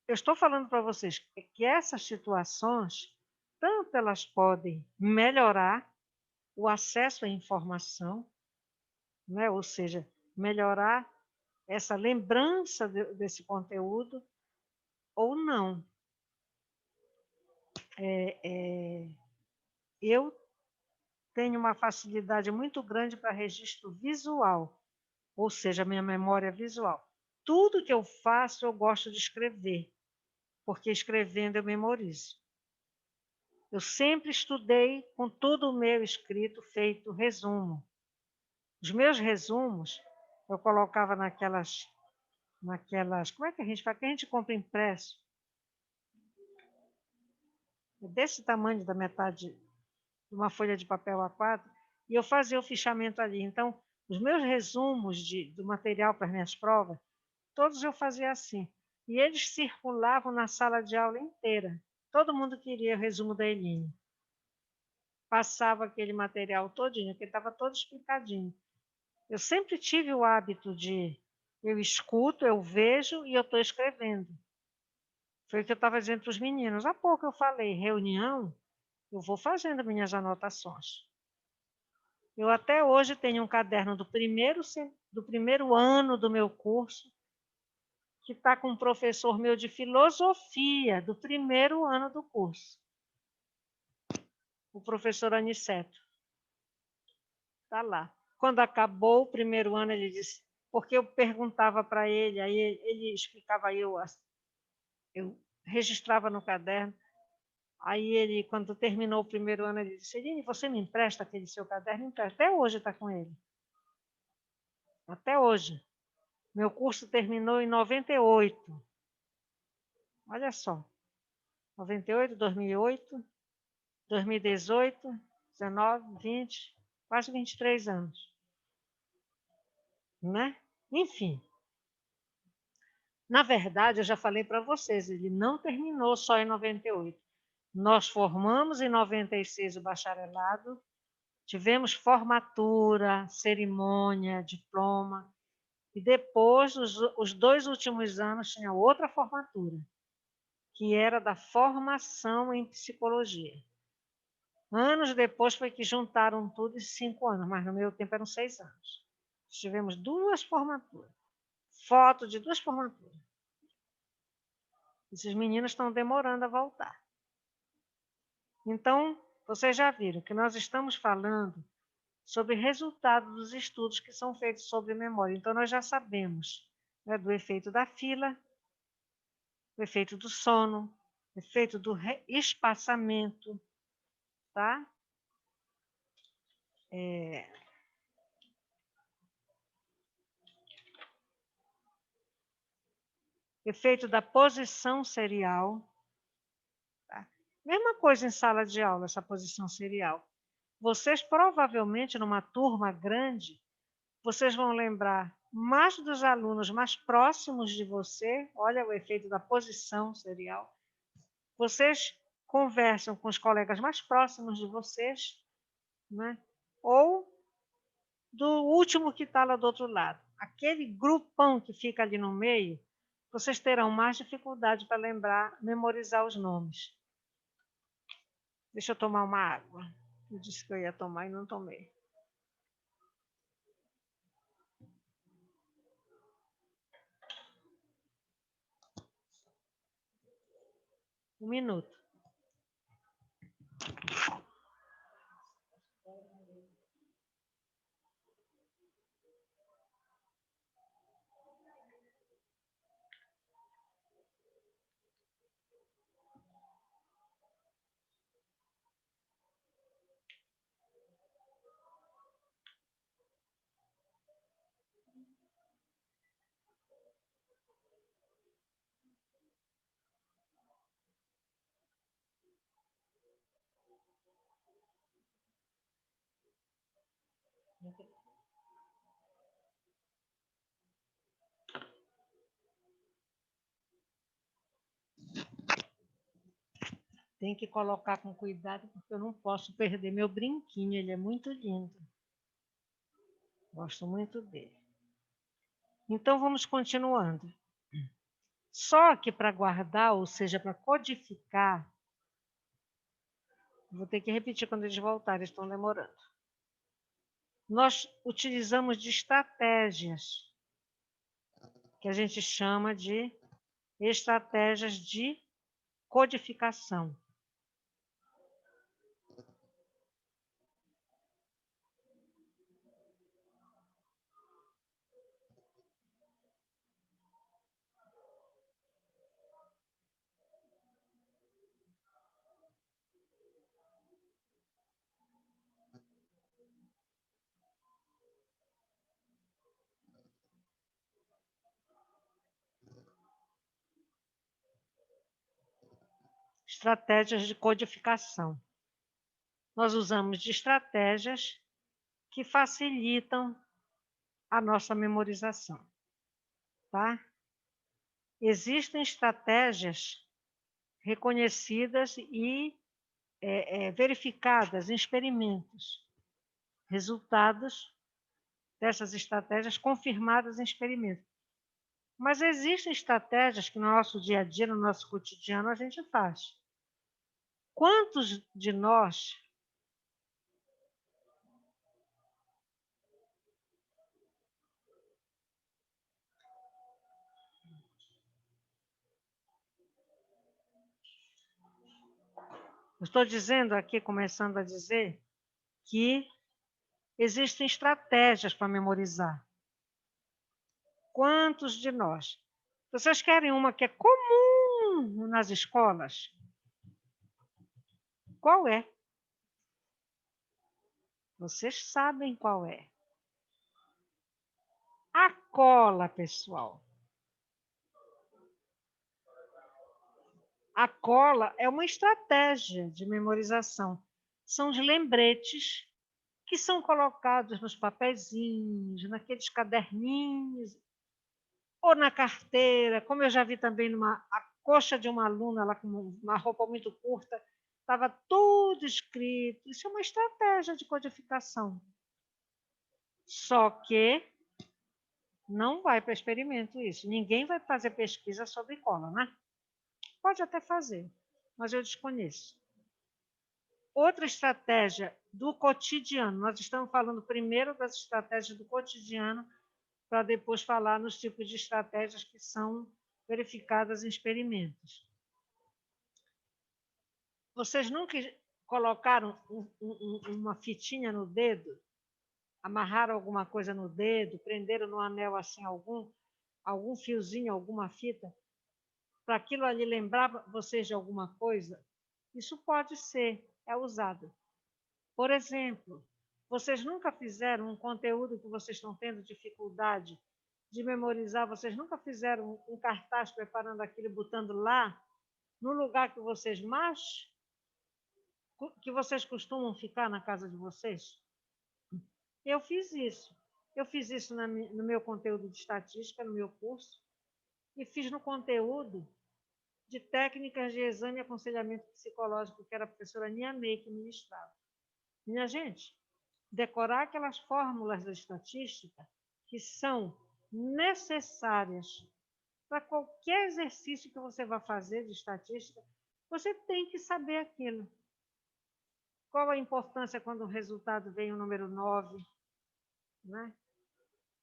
eu estou falando para vocês que essas situações, tanto elas podem melhorar o acesso à informação, né? Ou seja, melhorar essa lembrança desse conteúdo, ou não. Eu tenho uma facilidade muito grande para registro visual, ou seja, minha memória visual. Tudo que eu faço, eu gosto de escrever, porque escrevendo eu memorizo. Eu sempre estudei com tudo o meu escrito feito resumo. Os meus resumos, eu colocava naquelas, como é que a gente faz? Que a gente compra impresso. É desse tamanho da metade de uma folha de papel A4, e eu fazia o fichamento ali. Então, os meus resumos do material para as minhas provas, todos eu fazia assim. E eles circulavam na sala de aula inteira. Todo mundo queria o resumo da Eline. Passava aquele material todinho, que estava todo explicadinho. Eu sempre tive o hábito de, eu escuto, eu vejo e eu estou escrevendo. Foi o que eu estava dizendo para os meninos. Há pouco eu falei, reunião, eu vou fazendo minhas anotações. Eu até hoje tenho um caderno do primeiro ano do meu curso, que está com um professor meu de filosofia, do primeiro ano do curso. O professor Aniceto. Está lá. Quando acabou o primeiro ano, ele disse, porque eu perguntava para ele, aí ele explicava, eu registrava no caderno. Aí ele, quando terminou o primeiro ano, ele disse, Eline, você me empresta aquele seu caderno? Até hoje está com ele. Até hoje. Meu curso terminou em 98. Olha só. 98, 2008, 2018, 19, 20, quase 23 anos. Né? Enfim. Na verdade, eu já falei para vocês, ele não terminou só em 98. Nós formamos em 96 o bacharelado, tivemos formatura, cerimônia, diploma, e depois, os 2 últimos anos, tinha outra formatura, que era da formação em psicologia. Anos depois foi que juntaram tudo em 5 anos, mas no meu tempo eram 6 anos. Tivemos 2 formaturas, foto de 2 formaturas. Esses meninos estão demorando a voltar. Então, vocês já viram que nós estamos falando sobre resultado dos estudos que são feitos sobre memória. Então, nós já sabemos, né, do efeito da fila, do efeito do sono, do efeito do espaçamento, tá? Efeito da posição serial. Tá? Mesma coisa em sala de aula, essa posição serial. Vocês provavelmente, numa turma grande, vocês vão lembrar mais dos alunos mais próximos de você, olha o efeito da posição serial. Vocês conversam com os colegas mais próximos de vocês, né? Ou do último que está lá do outro lado. Aquele grupão que fica ali no meio, vocês terão mais dificuldade para lembrar, memorizar os nomes. Deixa eu tomar uma água. Eu disse que eu ia tomar e não tomei. Um minuto. Tem que colocar com cuidado, porque eu não posso perder meu brinquinho, ele é muito lindo. Gosto muito dele. Então, vamos continuando. Só que para guardar, ou seja, para codificar, vou ter que repetir quando eles voltarem, estão demorando. Nós utilizamos de estratégias, que a gente chama de estratégias de codificação. Estratégias de codificação. Nós usamos de estratégias que facilitam a nossa memorização. Tá? Existem estratégias reconhecidas e verificadas em experimentos. Resultados dessas estratégias confirmadas em experimentos. Mas existem estratégias que no nosso dia a dia, no nosso cotidiano, a gente faz. Quantos de nós estou dizendo aqui, começando a dizer, que existem estratégias para memorizar. Quantos de nós? Vocês querem uma que é comum nas escolas? Qual é? Vocês sabem qual é. A cola, pessoal. A cola é uma estratégia de memorização. São os lembretes que são colocados nos papeizinhos, naqueles caderninhos, ou na carteira, como eu já vi também a coxa de uma aluna lá com uma roupa muito curta, estava tudo escrito. Isso é uma estratégia de codificação. Só que não vai para experimento isso. Ninguém vai fazer pesquisa sobre cola, né? Pode até fazer, mas eu desconheço. Outra estratégia do cotidiano. Nós estamos falando primeiro das estratégias do cotidiano, para depois falar nos tipos de estratégias que são verificadas em experimentos. Vocês nunca colocaram uma fitinha no dedo, amarraram alguma coisa no dedo, prenderam no anel assim algum fiozinho, alguma fita, para aquilo ali lembrar vocês de alguma coisa? Isso pode ser, é usado. Por exemplo, vocês nunca fizeram um conteúdo que vocês estão tendo dificuldade de memorizar, vocês nunca fizeram um cartaz preparando aquilo e botando lá, no lugar que vocês costumam ficar na casa de vocês? Eu fiz isso. Eu fiz isso no meu conteúdo de estatística, no meu curso, e fiz no conteúdo de técnicas de exame e aconselhamento psicológico, que era a professora Niamey que ministrava. Minha gente, decorar aquelas fórmulas da estatística que são necessárias para qualquer exercício que você vai fazer de estatística, você tem que saber aquilo. Qual a importância quando o resultado vem o número 9? Né?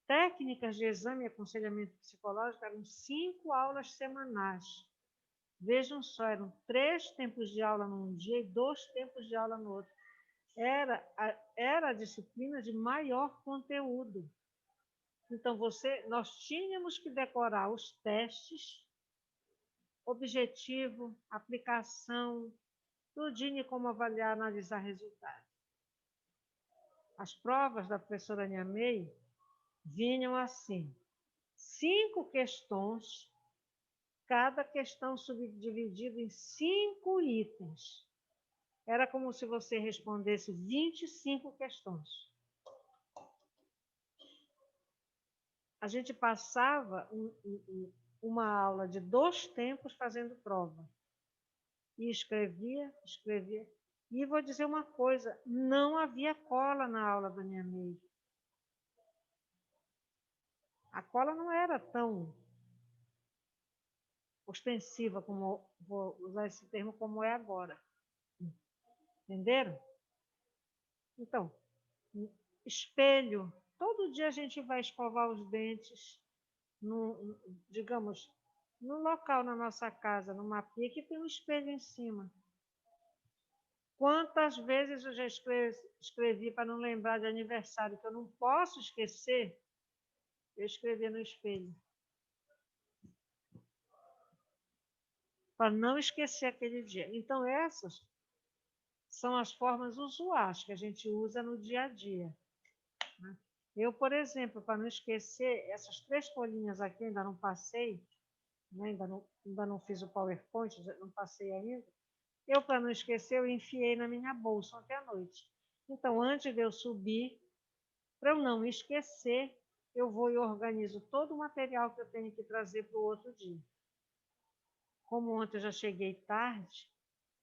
Técnicas de exame e aconselhamento psicológico eram 5 aulas semanais. Vejam só, eram 3 tempos de aula num dia e 2 tempos de aula no outro. Era a disciplina de maior conteúdo. Então, nós tínhamos que decorar os testes, objetivo, aplicação, tudinho e como avaliar, analisar resultados. As provas da professora Niamey vinham assim: 5 questões, cada questão subdividida em 5 itens. Era como se você respondesse 25 questões. A gente passava uma aula de 2 tempos fazendo prova. E escrevia. E vou dizer uma coisa, não havia cola na aula da Niamey. A cola não era tão ostensiva, como vou usar esse termo, como é agora. Entenderam? Então, espelho. Todo dia a gente vai escovar os dentes, digamos, no local na nossa casa, numa pia, que tem um espelho em cima. Quantas vezes eu já escrevi para não lembrar de aniversário, que eu não posso esquecer, eu escrevi no espelho. Para não esquecer aquele dia. Então, essas são as formas usuais que a gente usa no dia a dia. Eu, por exemplo, para não esquecer, essas 3 folhinhas aqui, ainda não passei, né? ainda não fiz o PowerPoint, não passei ainda. Eu, para não esquecer, eu enfiei na minha bolsa ontem à noite. Então, antes de eu subir, para eu não esquecer, eu vou e organizo todo o material que eu tenho que trazer para o outro dia. Como ontem eu já cheguei tarde,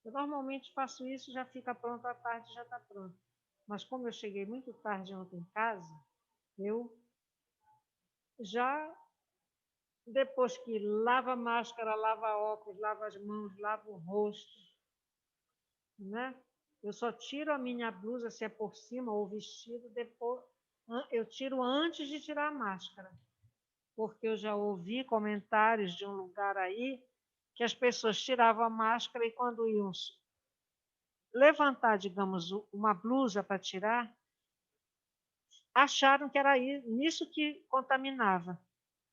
eu normalmente faço isso, já fica pronto à tarde, já está pronto. Mas como eu cheguei muito tarde ontem em casa, eu já, depois que lava a máscara, lava óculos, lava as mãos, lava o rosto, né? Eu só tiro a minha blusa, se é por cima, ou vestido, depois eu tiro antes de tirar a máscara. Porque eu já ouvi comentários de um lugar aí que as pessoas tiravam a máscara e quando iam levantar, digamos, uma blusa para tirar, acharam que era nisso que contaminava.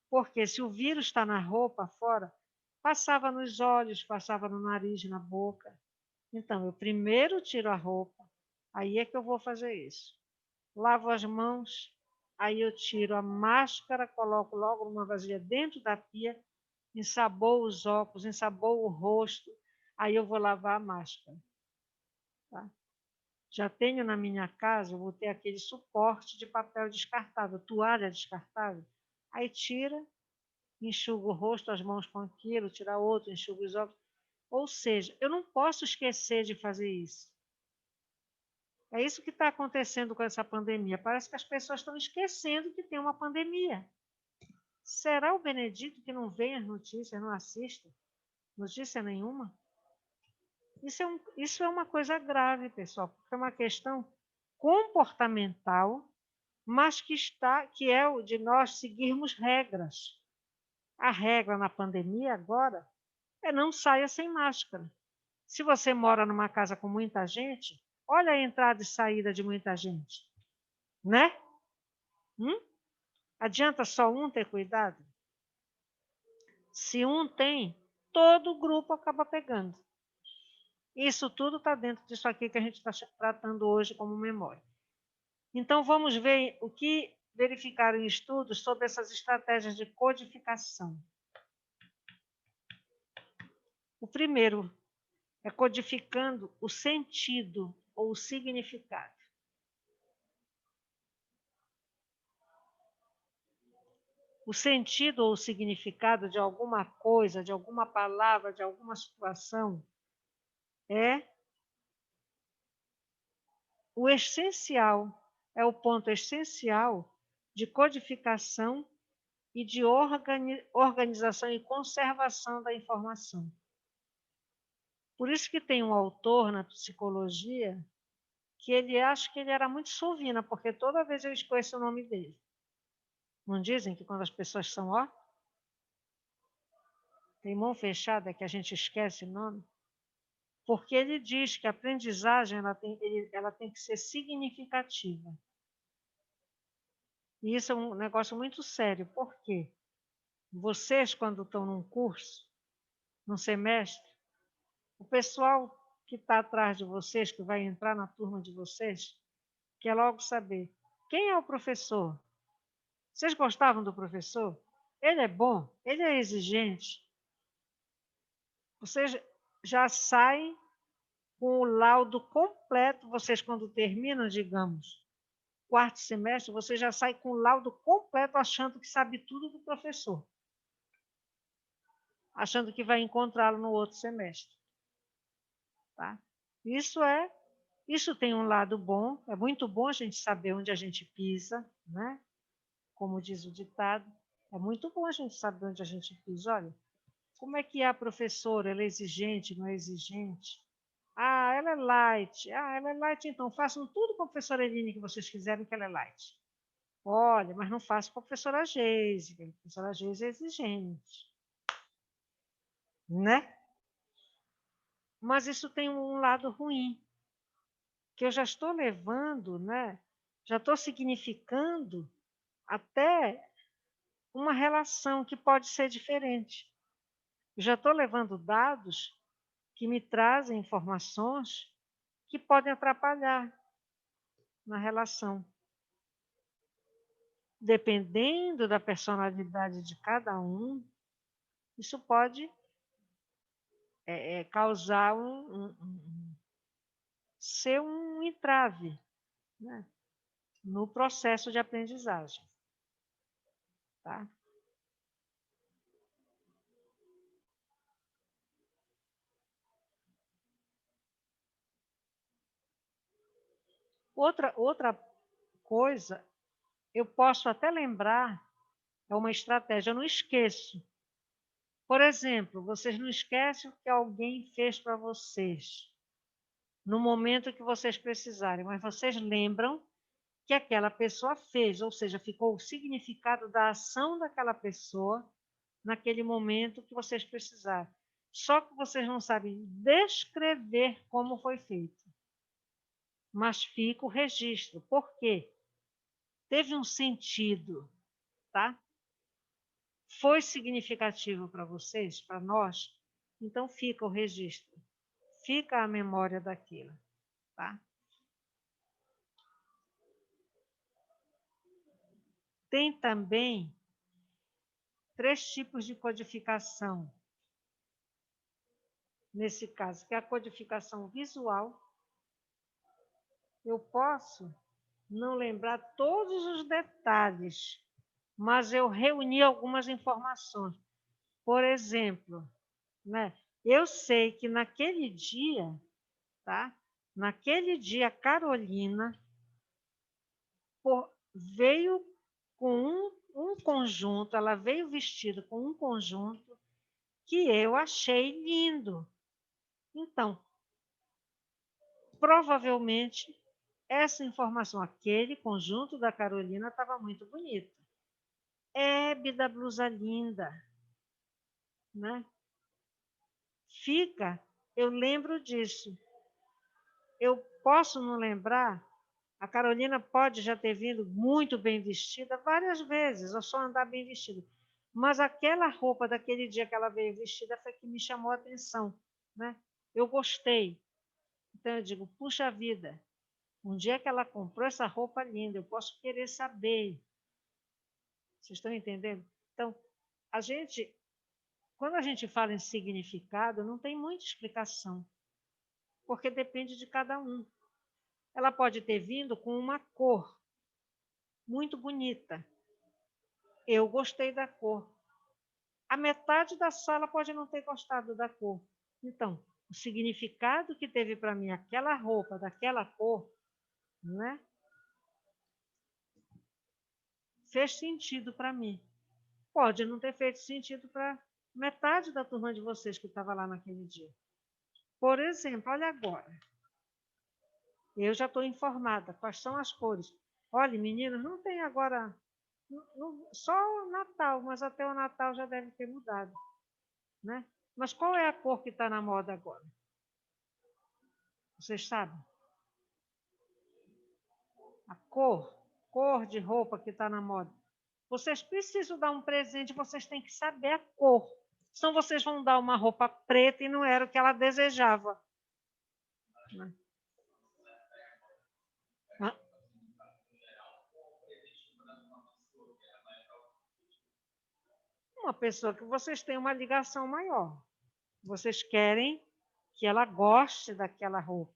Porque se o vírus está na roupa fora, passava nos olhos, passava no nariz, na boca. Então, eu primeiro tiro a roupa, aí é que eu vou fazer isso. Lavo as mãos, aí eu tiro a máscara, coloco logo numa vasilha dentro da pia, ensaboo os óculos, ensaboo o rosto, aí eu vou lavar a máscara. Tá? Já tenho na minha casa, eu vou ter aquele suporte de papel descartável, toalha descartável. Aí tira, enxuga o rosto, as mãos com aquilo, tira outro, enxuga os óculos. Ou seja, eu não posso esquecer de fazer isso. É isso que está acontecendo com essa pandemia. Parece que as pessoas estão esquecendo que tem uma pandemia. Será o Benedito que não vê as notícias, não assiste notícia nenhuma? Isso é uma coisa grave, pessoal, porque é uma questão comportamental, mas que é o de nós seguirmos regras. A regra na pandemia agora é não saia sem máscara. Se você mora numa casa com muita gente, olha a entrada e saída de muita gente, né? Adianta só um ter cuidado? Se um tem, todo o grupo acaba pegando. Isso tudo está dentro disso aqui que a gente está tratando hoje como memória. Então, vamos ver o que verificaram em estudos sobre essas estratégias de codificação. O primeiro é codificando o sentido ou o significado. O sentido ou o significado de alguma coisa, de alguma palavra, de alguma situação é o essencial, é o ponto essencial de codificação e de organização e conservação da informação. Por isso que tem um autor na psicologia que ele acha que ele era muito sovina, porque toda vez eu esqueço o nome dele. Não dizem que quando as pessoas são, ó, tem mão fechada que a gente esquece o nome? Porque ele diz que a aprendizagem ela tem que ser significativa. E isso é um negócio muito sério. Por quê? Vocês, quando estão num curso, num semestre, o pessoal que está atrás de vocês, que vai entrar na turma de vocês, quer logo saber quem é o professor. Vocês gostavam do professor? Ele é bom? Ele é exigente? Vocês já saem com o laudo completo. Vocês, quando terminam, digamos, quarto semestre, você já sai com o laudo completo, achando que sabe tudo do professor. Achando que vai encontrá-lo no outro semestre. Tá? Isso tem um lado bom, é muito bom a gente saber onde a gente pisa, né? Como diz o ditado, é muito bom a gente saber onde a gente pisa. Olha, como é que é a professora? Ela é exigente, não é exigente? Ah, ela é light. Ah, ela é light, então façam tudo com a professora Eline que vocês quiserem que ela é light. Olha, mas não façam com a professora Geise, que a professora Geise é exigente. Né? Mas isso tem um lado ruim, que eu já estou levando, né? Já estou significando até uma relação que pode ser diferente. Eu já estou levando dados que me trazem informações que podem atrapalhar na relação. Dependendo da personalidade de cada um, isso pode causar ser um entrave, né, no processo de aprendizagem. Tá? Outra coisa, eu posso até lembrar, é uma estratégia, eu não esqueço. Por exemplo, vocês não esquecem o que alguém fez para vocês no momento que vocês precisarem, mas vocês lembram que aquela pessoa fez, ou seja, ficou o significado da ação daquela pessoa naquele momento que vocês precisaram. Só que vocês não sabem descrever como foi feito. Mas fica o registro. Por quê? Teve um sentido, tá? Foi significativo para vocês, para nós, então fica o registro. Fica a memória daquilo, tá? Tem também 3 tipos de codificação. Nesse caso, que é a codificação visual. Eu posso não lembrar todos os detalhes, mas eu reuni algumas informações. Por exemplo, né, eu sei que naquele dia, tá? Naquele dia, a Carolina veio com um conjunto, ela veio vestida com um conjunto que eu achei lindo. Então, provavelmente, essa informação, aquele conjunto da Carolina estava muito bonito. Hebe da blusa linda, né? Fica, eu lembro disso. Eu posso não lembrar, a Carolina pode já ter vindo muito bem vestida várias vezes, ou só andar bem vestida. Mas aquela roupa daquele dia que ela veio vestida foi que me chamou a atenção, né? Eu gostei. Então eu digo, puxa vida, um dia que ela comprou essa roupa linda, eu posso querer saber. Vocês estão entendendo? Então, quando a gente fala em significado, não tem muita explicação, porque depende de cada um. Ela pode ter vindo com uma cor muito bonita. Eu gostei da cor. A metade da sala pode não ter gostado da cor. Então, o significado que teve para mim aquela roupa daquela cor, né, fez sentido para mim. Pode não ter feito sentido para metade da turma de vocês que estava lá naquele dia. Por exemplo, olha agora. Eu já estou informada quais são as cores. Olha, meninas, não tem agora só o Natal, mas até o Natal já deve ter mudado, né? Mas qual é a cor que está na moda agora? Vocês sabem? A cor de roupa que está na moda. Vocês precisam dar um presente, vocês têm que saber a cor. Senão vocês vão dar uma roupa preta e não era o que ela desejava. Uma pessoa que vocês têm uma ligação maior. Vocês querem que ela goste daquela roupa.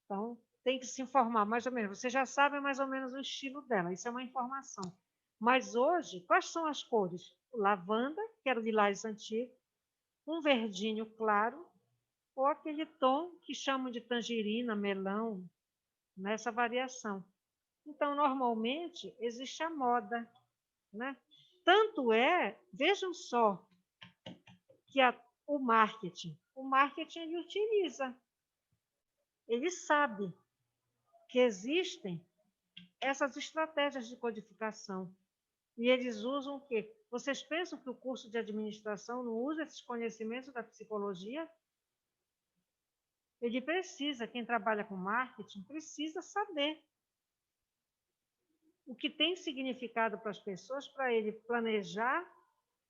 Então, tem que se informar mais ou menos. Você já sabe mais ou menos o estilo dela, isso é uma informação. Mas hoje, quais são as cores? O lavanda, que era o lilás antigo, um verdinho claro, ou aquele tom que chamam de tangerina, melão, nessa variação. Então, normalmente, existe a moda, né? Tanto é, vejam só, que o marketing ele utiliza, ele sabe que existem essas estratégias de codificação. E eles usam o quê? Vocês pensam que o curso de administração não usa esses conhecimentos da psicologia? Ele precisa, quem trabalha com marketing, precisa saber o que tem significado para as pessoas, para ele planejar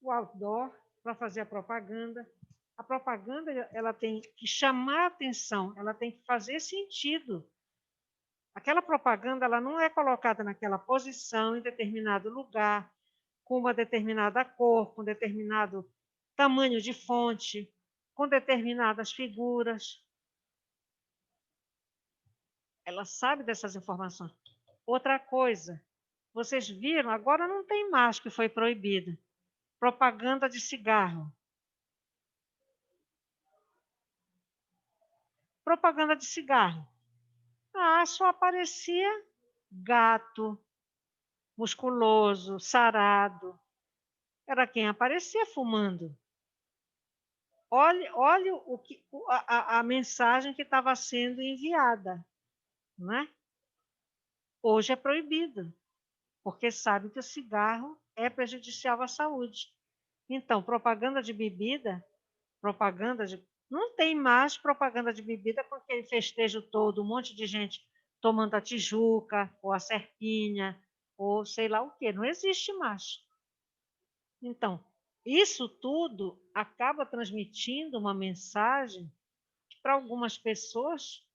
o outdoor, para fazer a propaganda. A propaganda ela tem que chamar a atenção, ela tem que fazer sentido. Aquela propaganda ela não é colocada naquela posição, em determinado lugar, com uma determinada cor, com determinado tamanho de fonte, com determinadas figuras. Ela sabe dessas informações. Outra coisa, vocês viram, agora não tem mais que foi proibida. Propaganda de cigarro. Propaganda de cigarro. Ah, só aparecia gato, musculoso, sarado. Era quem aparecia fumando. Olha a mensagem que estava sendo enviada. Né? Hoje é proibido, porque sabe que o cigarro é prejudicial à saúde. Então, propaganda de bebida, não tem mais propaganda de bebida com aquele festejo todo, um monte de gente tomando a Tijuca, ou a Serpinha, ou sei lá o quê. Não existe mais. Então, isso tudo acaba transmitindo uma mensagem que, para algumas pessoas,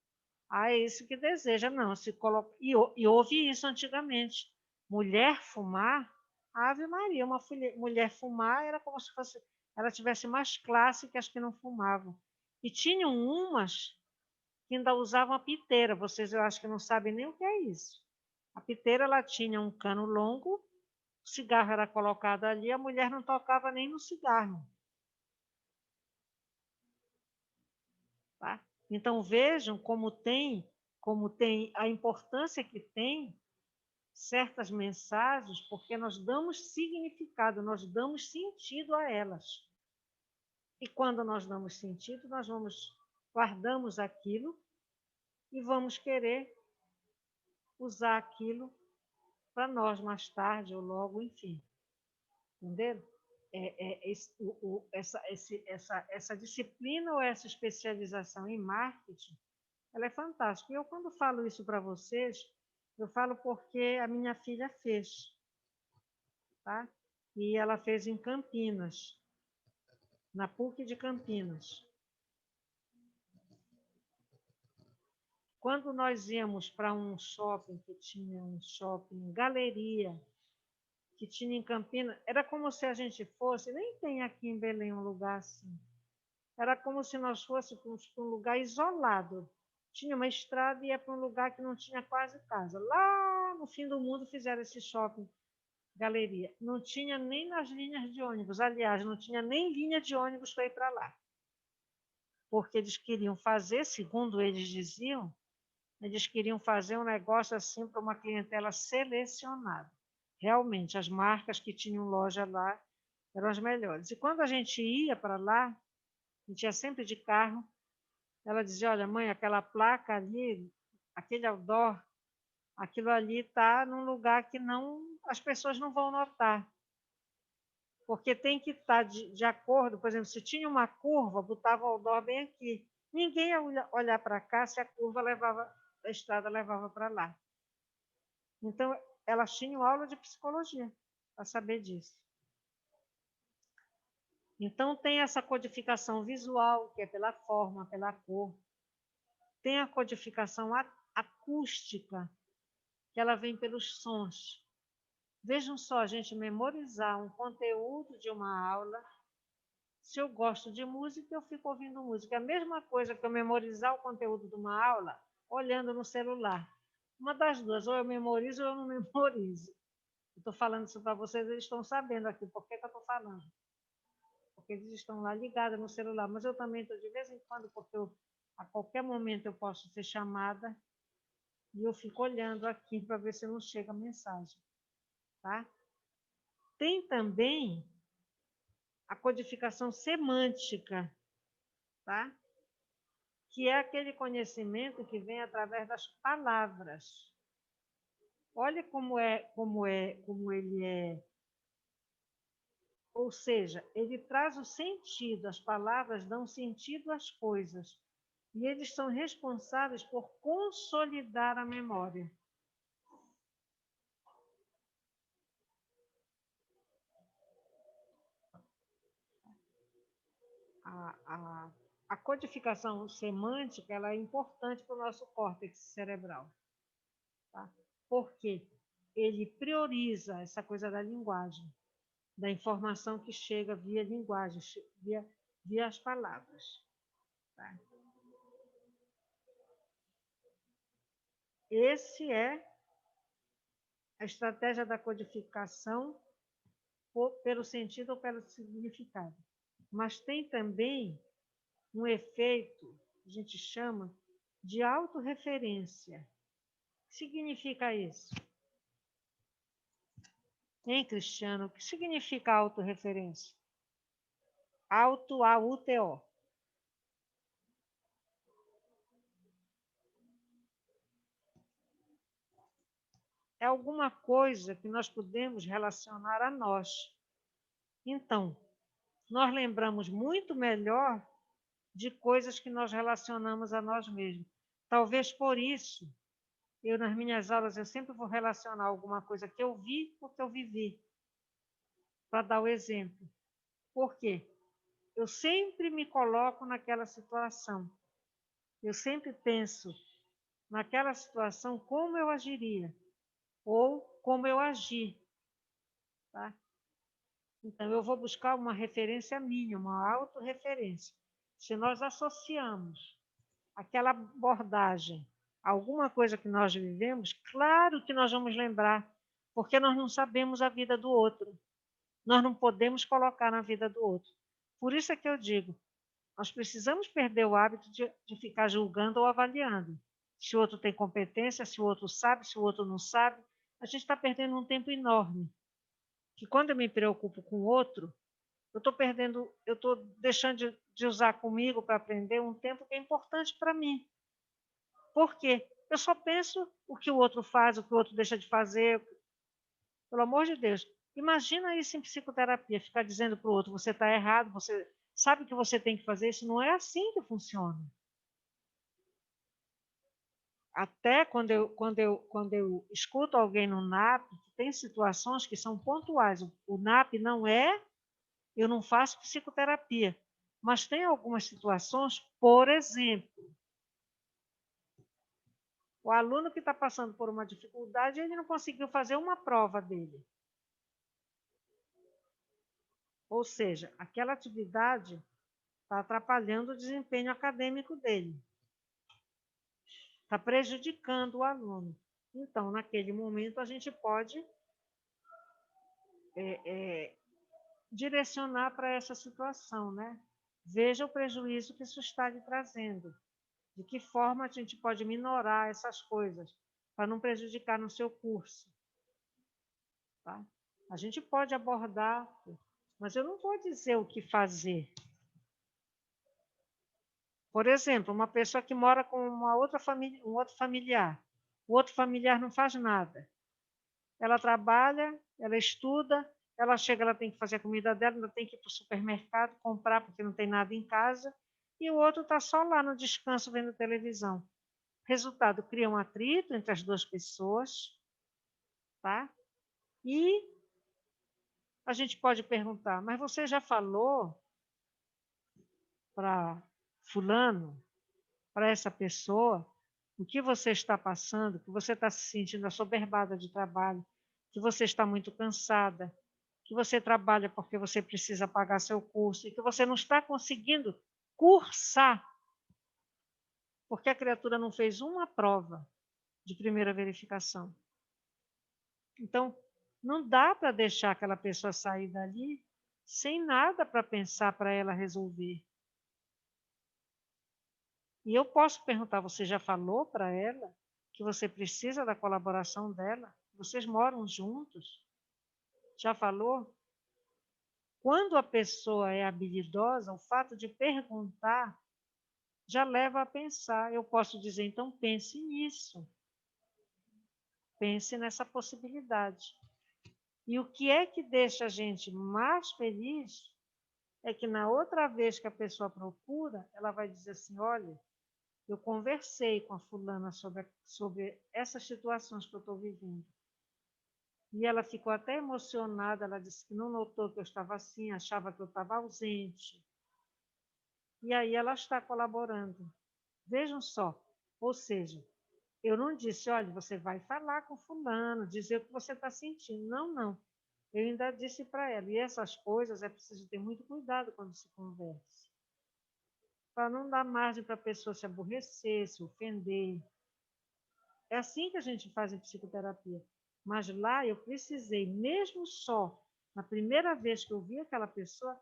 é isso que deseja. Não, se coloca... e houve isso antigamente. Mulher fumar, Ave Maria, uma mulher fumar era como se fosse, ela tivesse mais classe que as que não fumavam. E tinham umas que ainda usavam a piteira. Vocês, eu acho que não sabem nem o que é isso. A piteira, ela tinha um cano longo, o cigarro era colocado ali, a mulher não tocava nem no cigarro. Tá? Então, vejam como tem a importância que tem certas mensagens, porque nós damos significado, nós damos sentido a elas. E quando nós damos sentido, nós guardamos aquilo e vamos querer usar aquilo para nós mais tarde ou logo, enfim. Entenderam? Essa disciplina ou essa especialização em marketing, ela é fantástica. E eu, quando falo isso para vocês, eu falo porque a minha filha fez. Tá? E ela fez em Campinas, na PUC de Campinas. Quando nós íamos para um shopping, que tinha um shopping galeria, que tinha em Campinas, era como se a gente fosse, nem tem aqui em Belém um lugar assim, era como se nós fôssemos para um lugar isolado. Tinha uma estrada e ia para um lugar que não tinha quase casa. Lá no fim do mundo fizeram esse shopping galeria. Não tinha nem nas linhas de ônibus. Aliás, não tinha nem linha de ônibus para ir para lá. Porque eles queriam fazer, segundo eles diziam, eles queriam fazer um negócio assim para uma clientela selecionada. Realmente, as marcas que tinham loja lá eram as melhores. E quando a gente ia para lá, a gente ia sempre de carro, ela dizia, olha, mãe, aquela placa ali aquele outdoor, aquilo ali está num lugar que as pessoas não vão notar. Porque tem que estar de acordo, por exemplo, se tinha uma curva, botava o outdoor bem aqui. Ninguém ia olhar para cá se a curva a estrada levava para lá. Então, elas tinham aula de psicologia para saber disso. Então, tem essa codificação visual, que é pela forma, pela cor. Tem a codificação acústica, que ela vem pelos sons. Vejam só, a gente memorizar um conteúdo de uma aula. Se eu gosto de música, eu fico ouvindo música. É a mesma coisa que eu memorizar o conteúdo de uma aula olhando no celular. Uma das duas, ou eu memorizo ou eu não memorizo. Estou falando isso para vocês, eles estão sabendo aqui por que eu estou falando. Porque eles estão lá ligados no celular. Mas eu também estou de vez em quando, porque a qualquer momento eu posso ser chamada e eu fico olhando aqui para ver se não chega a mensagem. Tá? Tem também a codificação semântica, tá? Que é aquele conhecimento que vem através das palavras. Olha como ele é. Ou seja, ele traz o sentido, as palavras dão sentido às coisas. E eles são responsáveis por consolidar a memória. A codificação semântica ela é importante para o nosso córtex cerebral. Tá? Porque ele prioriza essa coisa da linguagem, da informação que chega via linguagem, via as palavras. Tá? Esse é a estratégia da codificação pelo sentido ou pelo significado. Mas tem também um efeito, a gente chama de autorreferência. O que significa isso? Hein, Cristiano? O que significa autorreferência? Auto, A-U-T-O. É alguma coisa que nós podemos relacionar a nós. Então, nós lembramos muito melhor de coisas que nós relacionamos a nós mesmos. Talvez por isso, nas minhas aulas, eu sempre vou relacionar alguma coisa que eu vi com o que eu vivi, para dar o exemplo. Por quê? Eu sempre me coloco naquela situação. Eu sempre penso naquela situação como eu agiria ou como eu agi. Tá? Então, eu vou buscar uma referência minha, uma autorreferência. Se nós associamos aquela abordagem a alguma coisa que nós vivemos, claro que nós vamos lembrar, porque nós não sabemos a vida do outro. Nós não podemos colocar na vida do outro. Por isso é que eu digo, nós precisamos perder o hábito de ficar julgando ou avaliando. Se o outro tem competência, se o outro sabe, se o outro não sabe. A gente está perdendo um tempo enorme. Que quando eu me preocupo com o outro, eu estou deixando de usar comigo para aprender um tempo que é importante para mim. Por quê? Eu só penso o que o outro faz, o que o outro deixa de fazer. Pelo amor de Deus. Imagina isso em psicoterapia, ficar dizendo para o outro, você está errado, você sabe que você tem que fazer isso. Não é assim que funciona. Até quando eu escuto alguém no NAP, tem situações que são pontuais. O NAP não é, eu não faço psicoterapia, mas tem algumas situações, por exemplo, o aluno que está passando por uma dificuldade, ele não conseguiu fazer uma prova dele. Ou seja, aquela atividade está atrapalhando o desempenho acadêmico dele. Está prejudicando o aluno. Então, naquele momento, a gente pode direcionar para essa situação, né? Veja o prejuízo que isso está lhe trazendo. De que forma a gente pode minorar essas coisas para não prejudicar no seu curso. Tá? A gente pode abordar, mas eu não vou dizer o que fazer. Por exemplo, uma pessoa que mora com uma outra família, um outro familiar. O outro familiar não faz nada. Ela trabalha, ela estuda, ela chega, ela tem que fazer a comida dela, ainda tem que ir para o supermercado comprar porque não tem nada em casa, e o outro está só lá no descanso vendo televisão. Resultado, cria um atrito entre as duas pessoas, tá? E a gente pode perguntar, mas você já falou para fulano, para essa pessoa, o que você está passando, que você está se sentindo assoberbada de trabalho, que você está muito cansada, que você trabalha porque você precisa pagar seu curso e que você não está conseguindo cursar, porque a criatura não fez uma prova de primeira verificação. Então, não dá para deixar aquela pessoa sair dali sem nada para pensar para ela resolver. E eu posso perguntar, você já falou para ela que você precisa da colaboração dela? Vocês moram juntos? Já falou? Quando a pessoa é habilidosa, o fato de perguntar já leva a pensar. Eu posso dizer, então, pense nisso. Pense nessa possibilidade. E o que é que deixa a gente mais feliz é que na outra vez que a pessoa procura, ela vai dizer assim, olha, eu conversei com a fulana sobre essas situações que eu estou vivendo. E ela ficou até emocionada, ela disse que não notou que eu estava assim, achava que eu estava ausente. E aí ela está colaborando. Vejam só, ou seja, eu não disse, olha, você vai falar com fulano, dizer o que você está sentindo. Não, não. Eu ainda disse para ela, e essas coisas é preciso ter muito cuidado quando se conversa. Para não dar margem para a pessoa se aborrecer, se ofender. É assim que a gente faz em psicoterapia. Mas lá eu precisei, mesmo só na primeira vez que eu vi aquela pessoa,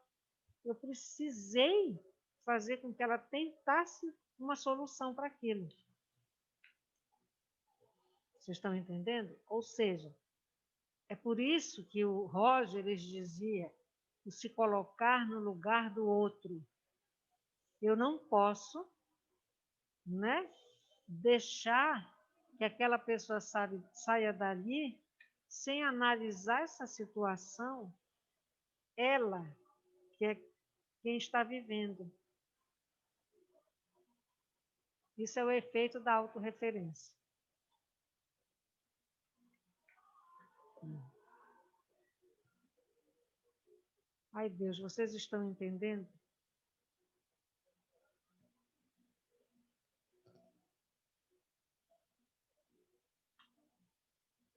eu precisei fazer com que ela tentasse uma solução para aquilo. Vocês estão entendendo? Ou seja, é por isso que o Roger dizia o se colocar no lugar do outro. Eu não posso, né, deixar que aquela pessoa saia dali sem analisar essa situação, ela, que é quem está vivendo. Isso é o efeito da autorreferência. Ai, Deus, vocês estão entendendo?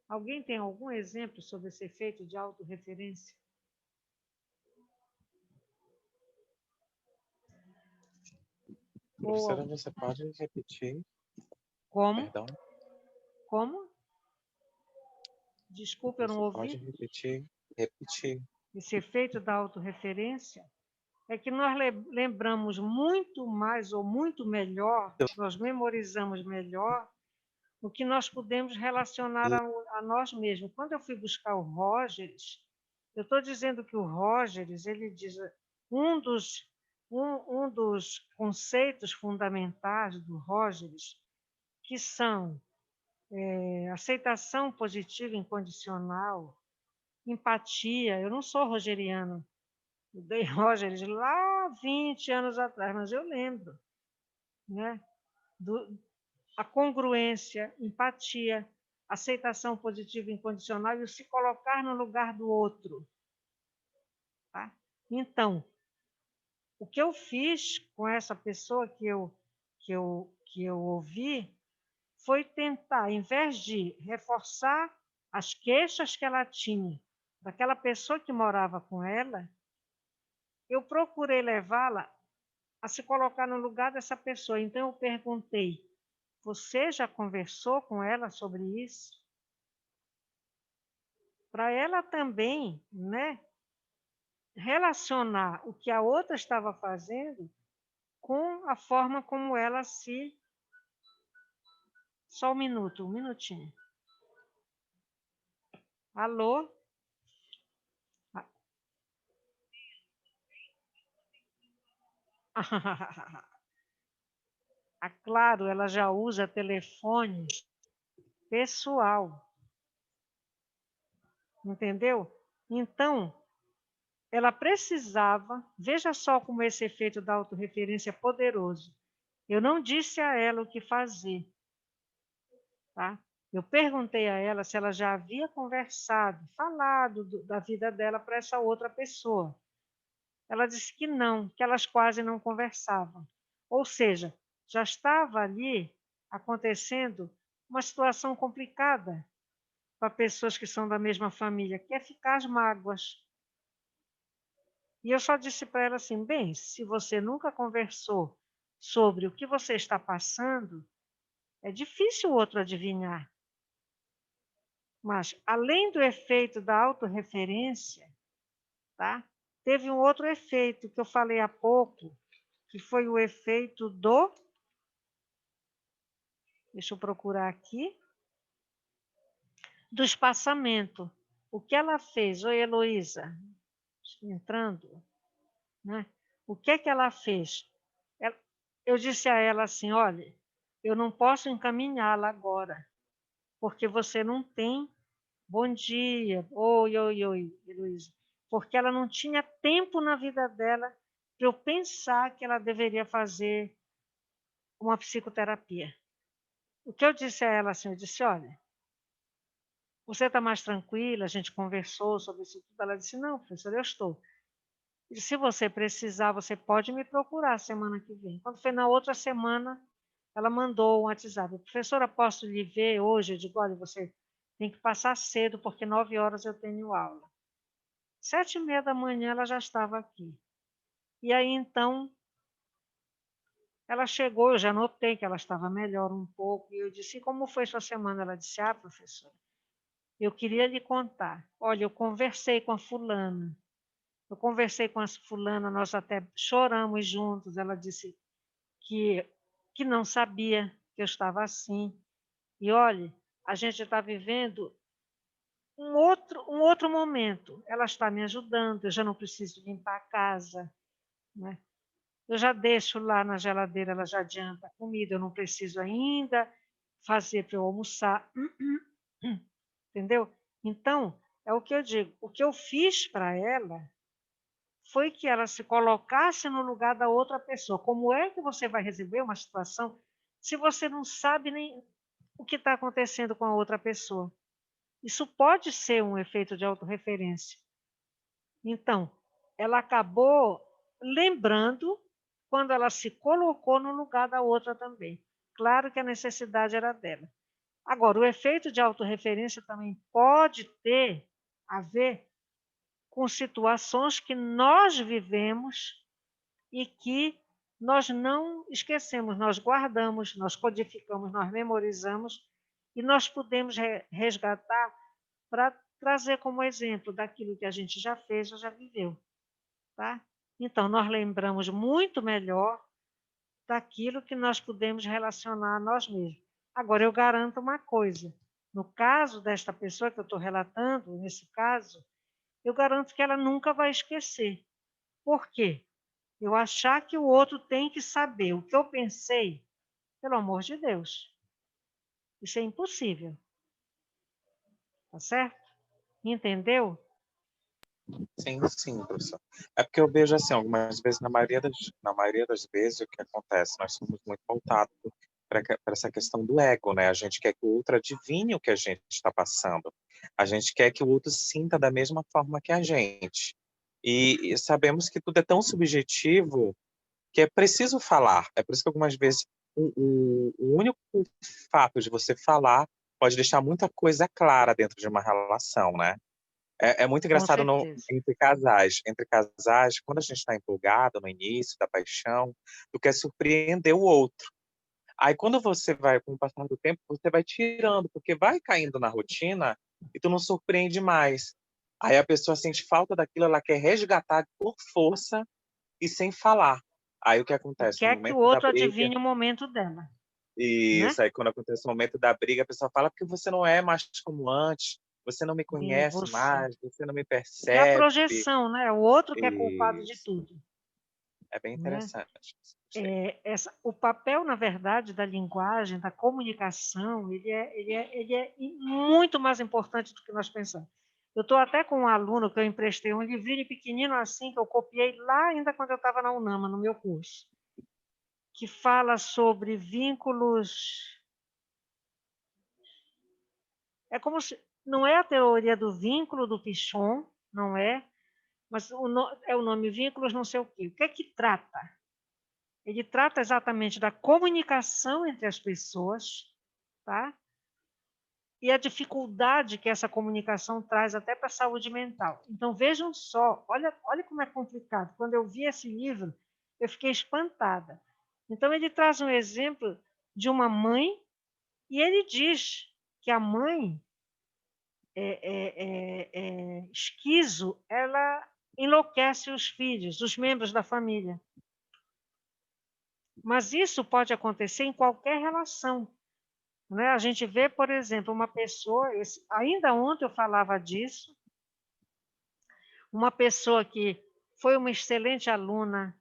Alguém tem algum exemplo sobre esse efeito de autorreferência? Professora, você pode repetir? Como? Perdão? Como? Desculpa, eu não Você pode ouvi. repetir? Esse efeito da autorreferência é que nós lembramos muito mais ou muito melhor, nós memorizamos melhor o que nós podemos relacionar a nós mesmos. Quando eu fui buscar o Rogers, eu estou dizendo que o Rogers, ele diz, um dos conceitos fundamentais do Rogers, que são aceitação positiva incondicional, empatia. Eu não sou rogeriana, eu dei Rogers lá 20 anos atrás, mas eu lembro, né? A congruência, empatia, aceitação positiva incondicional e o se colocar no lugar do outro. Tá? Então, o que eu fiz com essa pessoa que eu ouvi foi tentar, em vez de reforçar as queixas que ela tinha daquela pessoa que morava com ela, eu procurei levá-la a se colocar no lugar dessa pessoa. Então, eu perguntei, você já conversou com ela sobre isso? Para ela também, né, relacionar o que a outra estava fazendo com a forma como ela se... Só um minutinho. Alô? A Claro, ela já usa telefone pessoal, entendeu? Então, ela precisava, veja só como esse efeito da autorreferência é poderoso. Eu não disse a ela o que fazer, tá? Eu perguntei a ela se ela já havia conversado, falado da vida dela para essa outra pessoa. Ela disse que não, que elas quase não conversavam. Ou seja, já estava ali acontecendo uma situação complicada para pessoas que são da mesma família, que é ficar as mágoas. E eu só disse para ela assim: bem, se você nunca conversou sobre o que você está passando, é difícil o outro adivinhar. Mas, além do efeito da autorreferência, tá? Teve um outro efeito que eu falei há pouco, que foi o efeito do. Deixa eu procurar aqui. Do espaçamento. O que ela fez? Oi, Heloísa. Entrando. Né? O que é que ela fez? Eu disse a ela assim: olha, eu não posso encaminhá-la agora, porque você não tem bom dia, oi, Heloísa. Porque ela não tinha tempo na vida dela para eu pensar que ela deveria fazer uma psicoterapia. O que eu disse a ela assim, eu disse, olha, você está mais tranquila? A gente conversou sobre isso tudo. Ela disse, não, professora, eu estou. E se você precisar, você pode me procurar semana que vem. Quando foi na outra semana, ela mandou um WhatsApp. Professora, posso lhe ver hoje? Eu digo, olha, você tem que passar cedo, porque 9 horas eu tenho aula. 7h30 da manhã ela já estava aqui. E aí, então, ela chegou, eu já notei que ela estava melhor um pouco, e eu disse, como foi sua semana? Ela disse, professora, eu queria lhe contar. Olha, eu conversei com a fulana, nós até choramos juntos. Ela disse que não sabia que eu estava assim. E olha, a gente está vivendo um outro momento. Ela está me ajudando, eu já não preciso limpar a casa, né? Eu já deixo lá na geladeira, ela já adianta a comida, eu não preciso ainda fazer para eu almoçar. Entendeu? Então, é o que eu digo. O que eu fiz para ela foi que ela se colocasse no lugar da outra pessoa. Como é que você vai resolver uma situação se você não sabe nem o que está acontecendo com a outra pessoa? Isso pode ser um efeito de autorreferência. Então, ela acabou lembrando quando ela se colocou no lugar da outra também. Claro que a necessidade era dela. Agora, o efeito de autorreferência também pode ter a ver com situações que nós vivemos e que nós não esquecemos, nós guardamos, nós codificamos, nós memorizamos e nós podemos resgatar para trazer como exemplo daquilo que a gente já fez ou já viveu. Tá? Então, nós lembramos muito melhor daquilo que nós podemos relacionar a nós mesmos. Agora, eu garanto uma coisa: no caso desta pessoa que eu estou relatando, nesse caso, eu garanto que ela nunca vai esquecer. Por quê? Eu achar que o outro tem que saber o que eu pensei, pelo amor de Deus. Isso é impossível. Tá certo? Entendeu? Sim, sim, professor. É porque eu vejo assim, algumas vezes, na maioria das vezes, o que acontece? Nós somos muito voltados para essa questão do ego, né? A gente quer que o outro adivinhe o que a gente está passando. A gente quer que o outro sinta da mesma forma que a gente. E sabemos que tudo é tão subjetivo que é preciso falar. É por isso que algumas vezes o único fato de você falar pode deixar muita coisa clara dentro de uma relação, né? É muito Com engraçado certeza. entre casais. Entre casais, quando a gente está empolgado no início da paixão, tu quer surpreender o outro. Aí, quando você vai, com o passar do tempo, você vai tirando, porque vai caindo na rotina e tu não surpreende mais. Aí a pessoa sente falta daquilo, ela quer resgatar por força e sem falar. Aí o que E acontece? No quer que o momento da outro briga, adivinhe o momento dela, né? isso aí quando acontece o momento da briga, a pessoa fala porque você não é mais como antes, você não me E conhece você. mais, você não me É a percebe. projeção, né? O outro que é culpado de Isso. tudo. É bem né? interessante. Gostei. O papel, na verdade, da linguagem, da comunicação, ele é muito mais importante do que nós pensamos. Eu estou até com um aluno que eu emprestei um livrinho pequenino assim, que eu copiei lá ainda quando eu estava na UNAMA, no meu curso, que fala sobre vínculos. É como se. Não é a teoria do vínculo do Pichon, não é, mas é o nome vínculos não sei o quê. O que é que trata? Ele trata exatamente da comunicação entre as pessoas, tá? E a dificuldade que essa comunicação traz até para a saúde mental. Então, vejam só, olha como é complicado. Quando eu vi esse livro, eu fiquei espantada. Então, ele traz um exemplo de uma mãe, e ele diz que a mãe esquizo, ela enlouquece os filhos, os membros da família. Mas isso pode acontecer em qualquer relação. Né? A gente vê, por exemplo, uma pessoa, ainda ontem eu falava disso, uma pessoa que foi uma excelente aluna,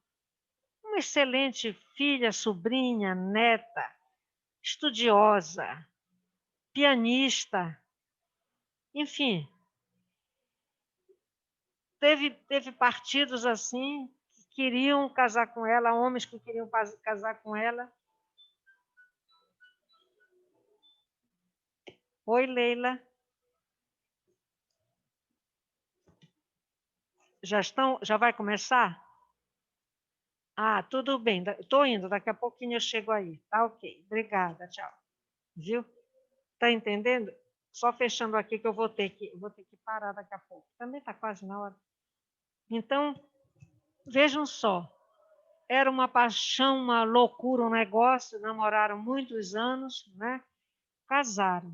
uma excelente filha, sobrinha, neta, estudiosa, pianista, enfim, teve partidos assim que queriam casar com ela, homens que queriam casar com ela. Oi, Leila. Já vai começar? Ah, tudo bem. Estou indo, daqui a pouquinho eu chego aí. Tá ok. Obrigada, tchau. Viu? Tá entendendo? Só fechando aqui que eu vou ter que parar daqui a pouco. Também está quase na hora. Então, vejam só. Era uma paixão, uma loucura, um negócio. Namoraram muitos anos, né? Casaram.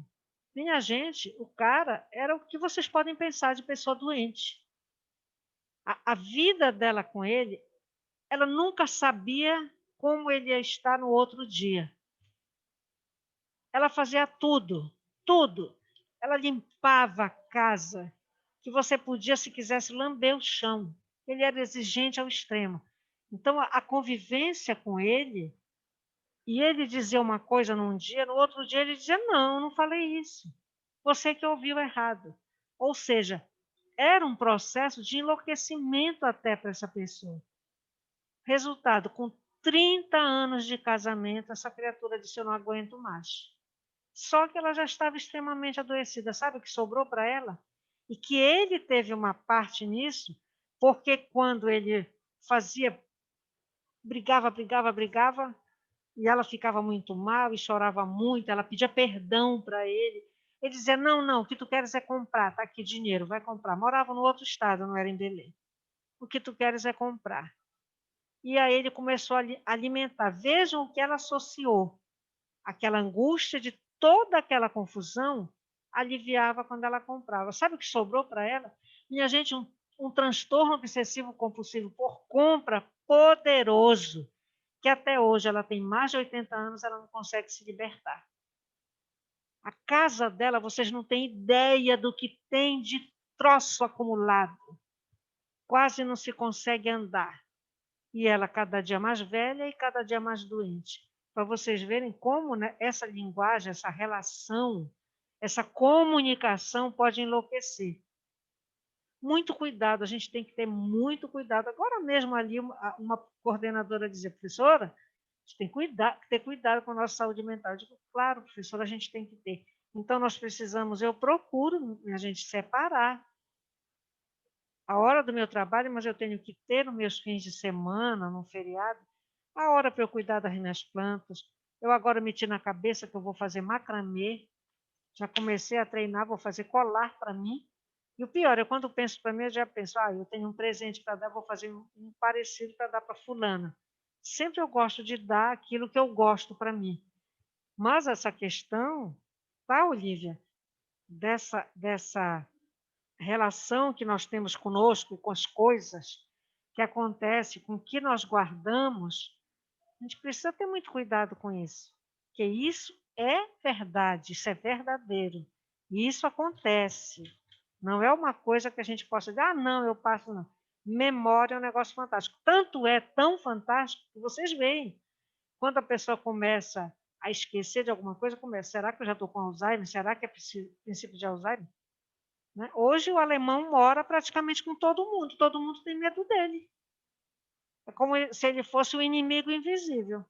Minha gente, o cara era o que vocês podem pensar de pessoa doente. A vida dela com ele, ela nunca sabia como ele ia estar no outro dia. Ela fazia tudo, tudo. Ela limpava a casa, que você podia, se quisesse, lamber o chão. Ele era exigente ao extremo. Então, a convivência com ele, e ele dizia uma coisa num dia, no outro dia ele dizia, não, eu não falei isso. Você que ouviu errado. Ou seja, era um processo de enlouquecimento até para essa pessoa. Resultado, com 30 anos de casamento, essa criatura disse, eu não aguento mais. Só que ela já estava extremamente adoecida. Sabe o que sobrou para ela? E que ele teve uma parte nisso, porque quando ele fazia, brigava, e ela ficava muito mal e chorava muito, ela pedia perdão para ele. Ele dizia, não, o que tu queres é comprar, tá aqui dinheiro, vai comprar. Morava no outro estado, não era em Belém. O que tu queres é comprar. E aí ele começou a alimentar. Vejam o que ela associou. Aquela angústia de toda aquela confusão aliviava quando ela comprava. Sabe o que sobrou para ela? Minha gente, um transtorno obsessivo compulsivo por compra poderoso, que até hoje ela tem mais de 80 anos, ela não consegue se libertar. A casa dela, vocês não têm ideia do que tem de troço acumulado. Quase não se consegue andar. E ela cada dia mais velha e cada dia mais doente. Para vocês verem como, né, essa linguagem, essa relação, essa comunicação pode enlouquecer. Muito cuidado, a gente tem que ter muito cuidado. Agora mesmo ali, uma coordenadora dizia, professora, a gente tem que ter cuidado com a nossa saúde mental. Eu digo, claro, professora, a gente tem que ter. Então, nós precisamos, eu procuro a gente separar a hora do meu trabalho, mas eu tenho que ter nos meus fins de semana, no feriado, a hora para eu cuidar das minhas plantas. Eu agora meti na cabeça que eu vou fazer macramê, já comecei a treinar, vou fazer colar para mim. E o pior, eu quando penso para mim, eu já penso, eu tenho um presente para dar, vou fazer um parecido para dar para fulana. Sempre eu gosto de dar aquilo que eu gosto para mim. Mas essa questão, tá, Olivia, dessa relação que nós temos conosco, com as coisas que acontecem, com o que nós guardamos, a gente precisa ter muito cuidado com isso, porque isso é verdade, isso é verdadeiro, e isso acontece. Não é uma coisa que a gente possa dizer, não, eu passo, não. Memória é um negócio fantástico. Tanto é tão fantástico que vocês veem. Quando a pessoa começa a esquecer de alguma coisa, começa, será que eu já estou com Alzheimer? Será que é princípio de Alzheimer? Né? Hoje o alemão mora praticamente com todo mundo tem medo dele. É como se ele fosse o inimigo invisível.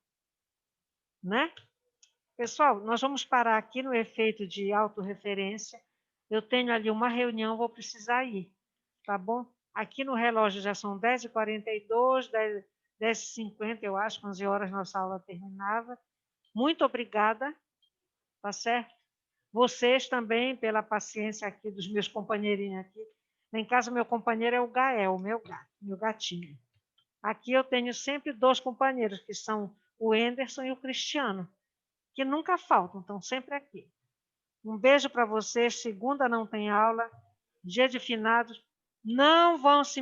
Né? Pessoal, nós vamos parar aqui no efeito de autorreferência. Eu tenho ali uma reunião, vou precisar ir. Tá bom? Aqui no relógio já são 10h42, 10h50, eu acho, 11 horas nossa aula terminava. Muito obrigada, tá certo? Vocês também, pela paciência aqui dos meus companheirinhos aqui. Lá em casa, meu companheiro é o Gael, meu gato, meu gatinho. Aqui eu tenho sempre 2 companheiros, que são o Enderson e o Cristiano, que nunca faltam, estão sempre aqui. Um beijo para vocês. Segunda não tem aula. Dia de finados. Não vão se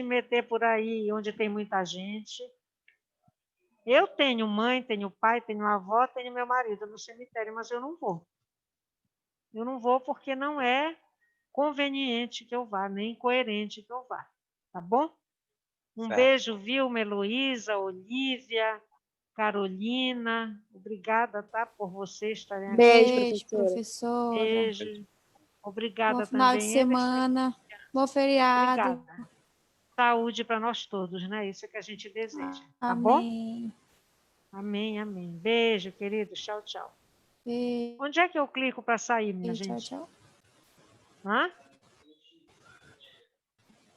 meter por aí onde tem muita gente. Eu tenho mãe, tenho pai, tenho avó, tenho meu marido no cemitério, mas eu não vou. Eu não vou porque não é conveniente que eu vá, nem coerente que eu vá. Tá bom? Um Certo. beijo, Vilma, Heloísa, Olívia, Carolina. Obrigada, tá, por vocês estarem aqui. Beijo, Beijo, professora. professora. Beijo. Obrigada Bom final de também, Anderson. semana. Bom feriado. Obrigada. Saúde para nós todos, né? Isso é que a gente deseja. Tá bom? Amém. Amém, amém. Beijo, queridos. Tchau, tchau. Beijo. Onde é que eu clico para sair, minha Tchau, gente? tchau. Hã?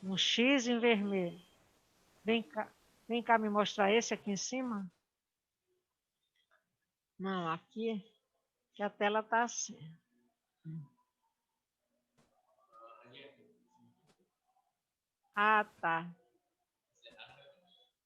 Um X em vermelho. Vem cá me mostrar esse aqui em cima. Não, aqui, que a tela está assim. Ah, tá.